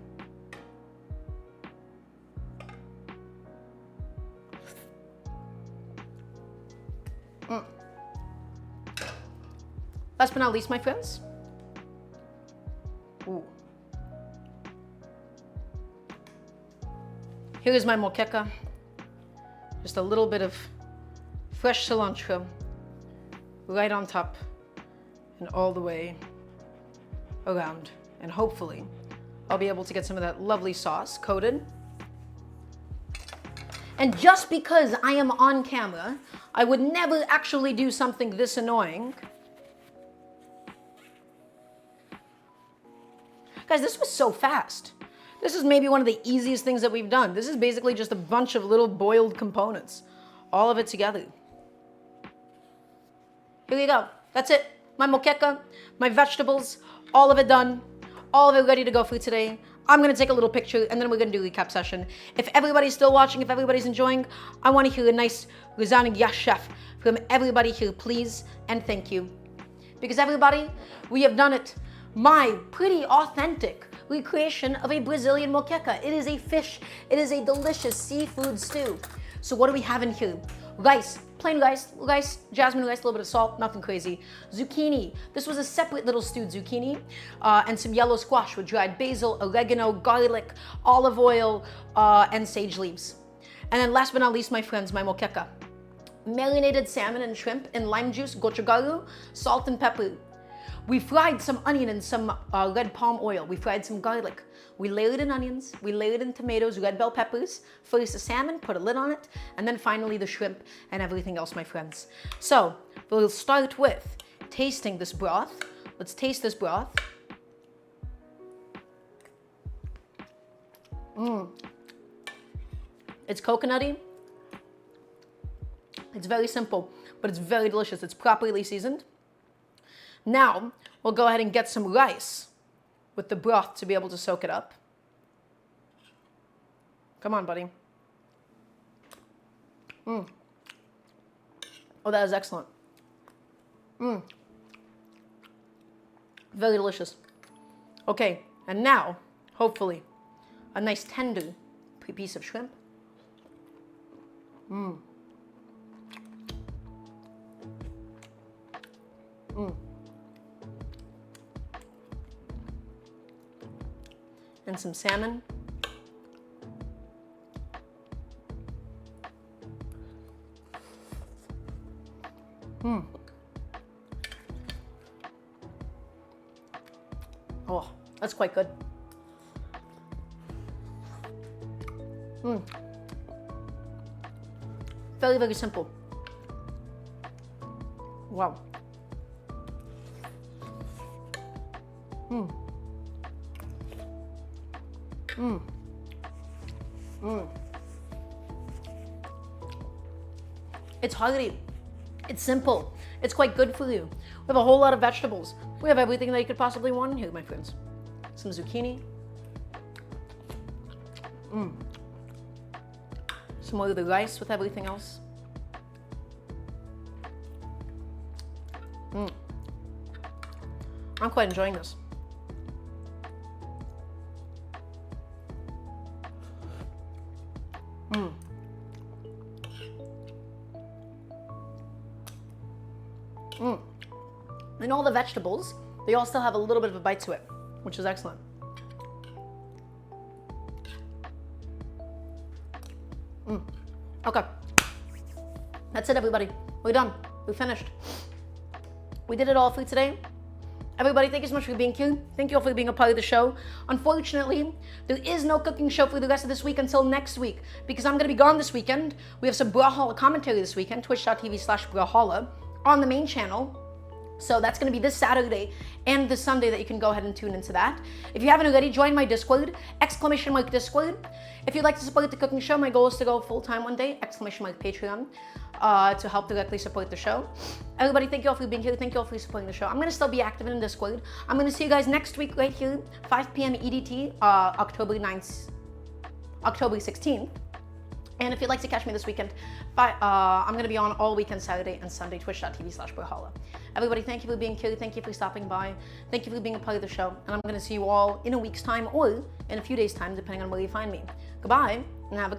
Last but not least, my friends. Ooh. Here is my moqueca. Just a little bit of fresh cilantro right on top and all the way around. And hopefully I'll be able to get some of that lovely sauce coated. And just because I am on camera, I would never actually do something this annoying. Guys, this was so fast. This is maybe one of the easiest things that we've done. This is basically just a bunch of little boiled components, all of it together. Here you go. That's it. My moqueca, my vegetables, all of it done. All of it ready to go for today. I'm gonna take a little picture and then we're gonna do a recap session. If everybody's still watching, if everybody's enjoying, I wanna hear a nice resounding yes, chef, from everybody here, please and thank you. Because everybody, we have done it. My pretty authentic recreation of a Brazilian moqueca. It is a fish. It is a delicious seafood stew. So what do we have in here? Rice, Plain rice, jasmine rice, a little bit of salt, nothing crazy. Zucchini. This was a separate little stewed zucchini and some yellow squash with dried basil, oregano, garlic, olive oil, and sage leaves. And then last but not least, my friends, my moqueca. Marinated salmon and shrimp in lime juice, gochugaru, salt and pepper. We fried some onion in some red palm oil. We fried some garlic. We layered in onions. We layered in tomatoes, red bell peppers. First the salmon, put a lid on it, and then finally the shrimp and everything else, my friends. So we'll start with tasting this broth. Let's taste this broth. It's coconutty. It's very simple, but it's very delicious. It's properly seasoned. Now, we'll go ahead and get some rice with the broth to be able to soak it up. Come on, buddy. Oh, that is excellent. Very delicious. Okay, and now, hopefully, a nice tender piece of shrimp. And some salmon. Oh, that's quite good. Very, very simple. Wow. It's hearty. It's simple. It's quite good for you. We have a whole lot of vegetables. We have everything that you could possibly want in here, my friends. Some zucchini. Some more of the rice with everything else. I'm quite enjoying this. And all the vegetables, they all still have a little bit of a bite to it, which is excellent. Okay. That's it, everybody. We're done. We finished. We did it all for today. Everybody, thank you so much for being here. Thank you all for being a part of the show. Unfortunately, there is no cooking show for the rest of this week until next week because I'm going to be gone this weekend. We have some Brawlhalla commentary this weekend, twitch.tv/Brawlhalla on the main channel. So that's going to be this Saturday and this Sunday that you can go ahead and tune into that. If you haven't already, join my Discord, !Discord. If you'd like to support the cooking show, my goal is to go full-time one day, !Patreon, to help directly support the show. Everybody, thank you all for being here. Thank you all for supporting the show. I'm going to still be active in Discord. I'm going to see you guys next week right here, 5 p.m. EDT, October 16th. And if you'd like to catch me this weekend, I'm going to be on all weekend, Saturday and Sunday, twitch.tv/Brawlhalla. Everybody, thank you for being here. Thank you for stopping by. Thank you for being a part of the show. And I'm going to see you all in a week's time or in a few days' time, depending on where you find me. Goodbye, and have a good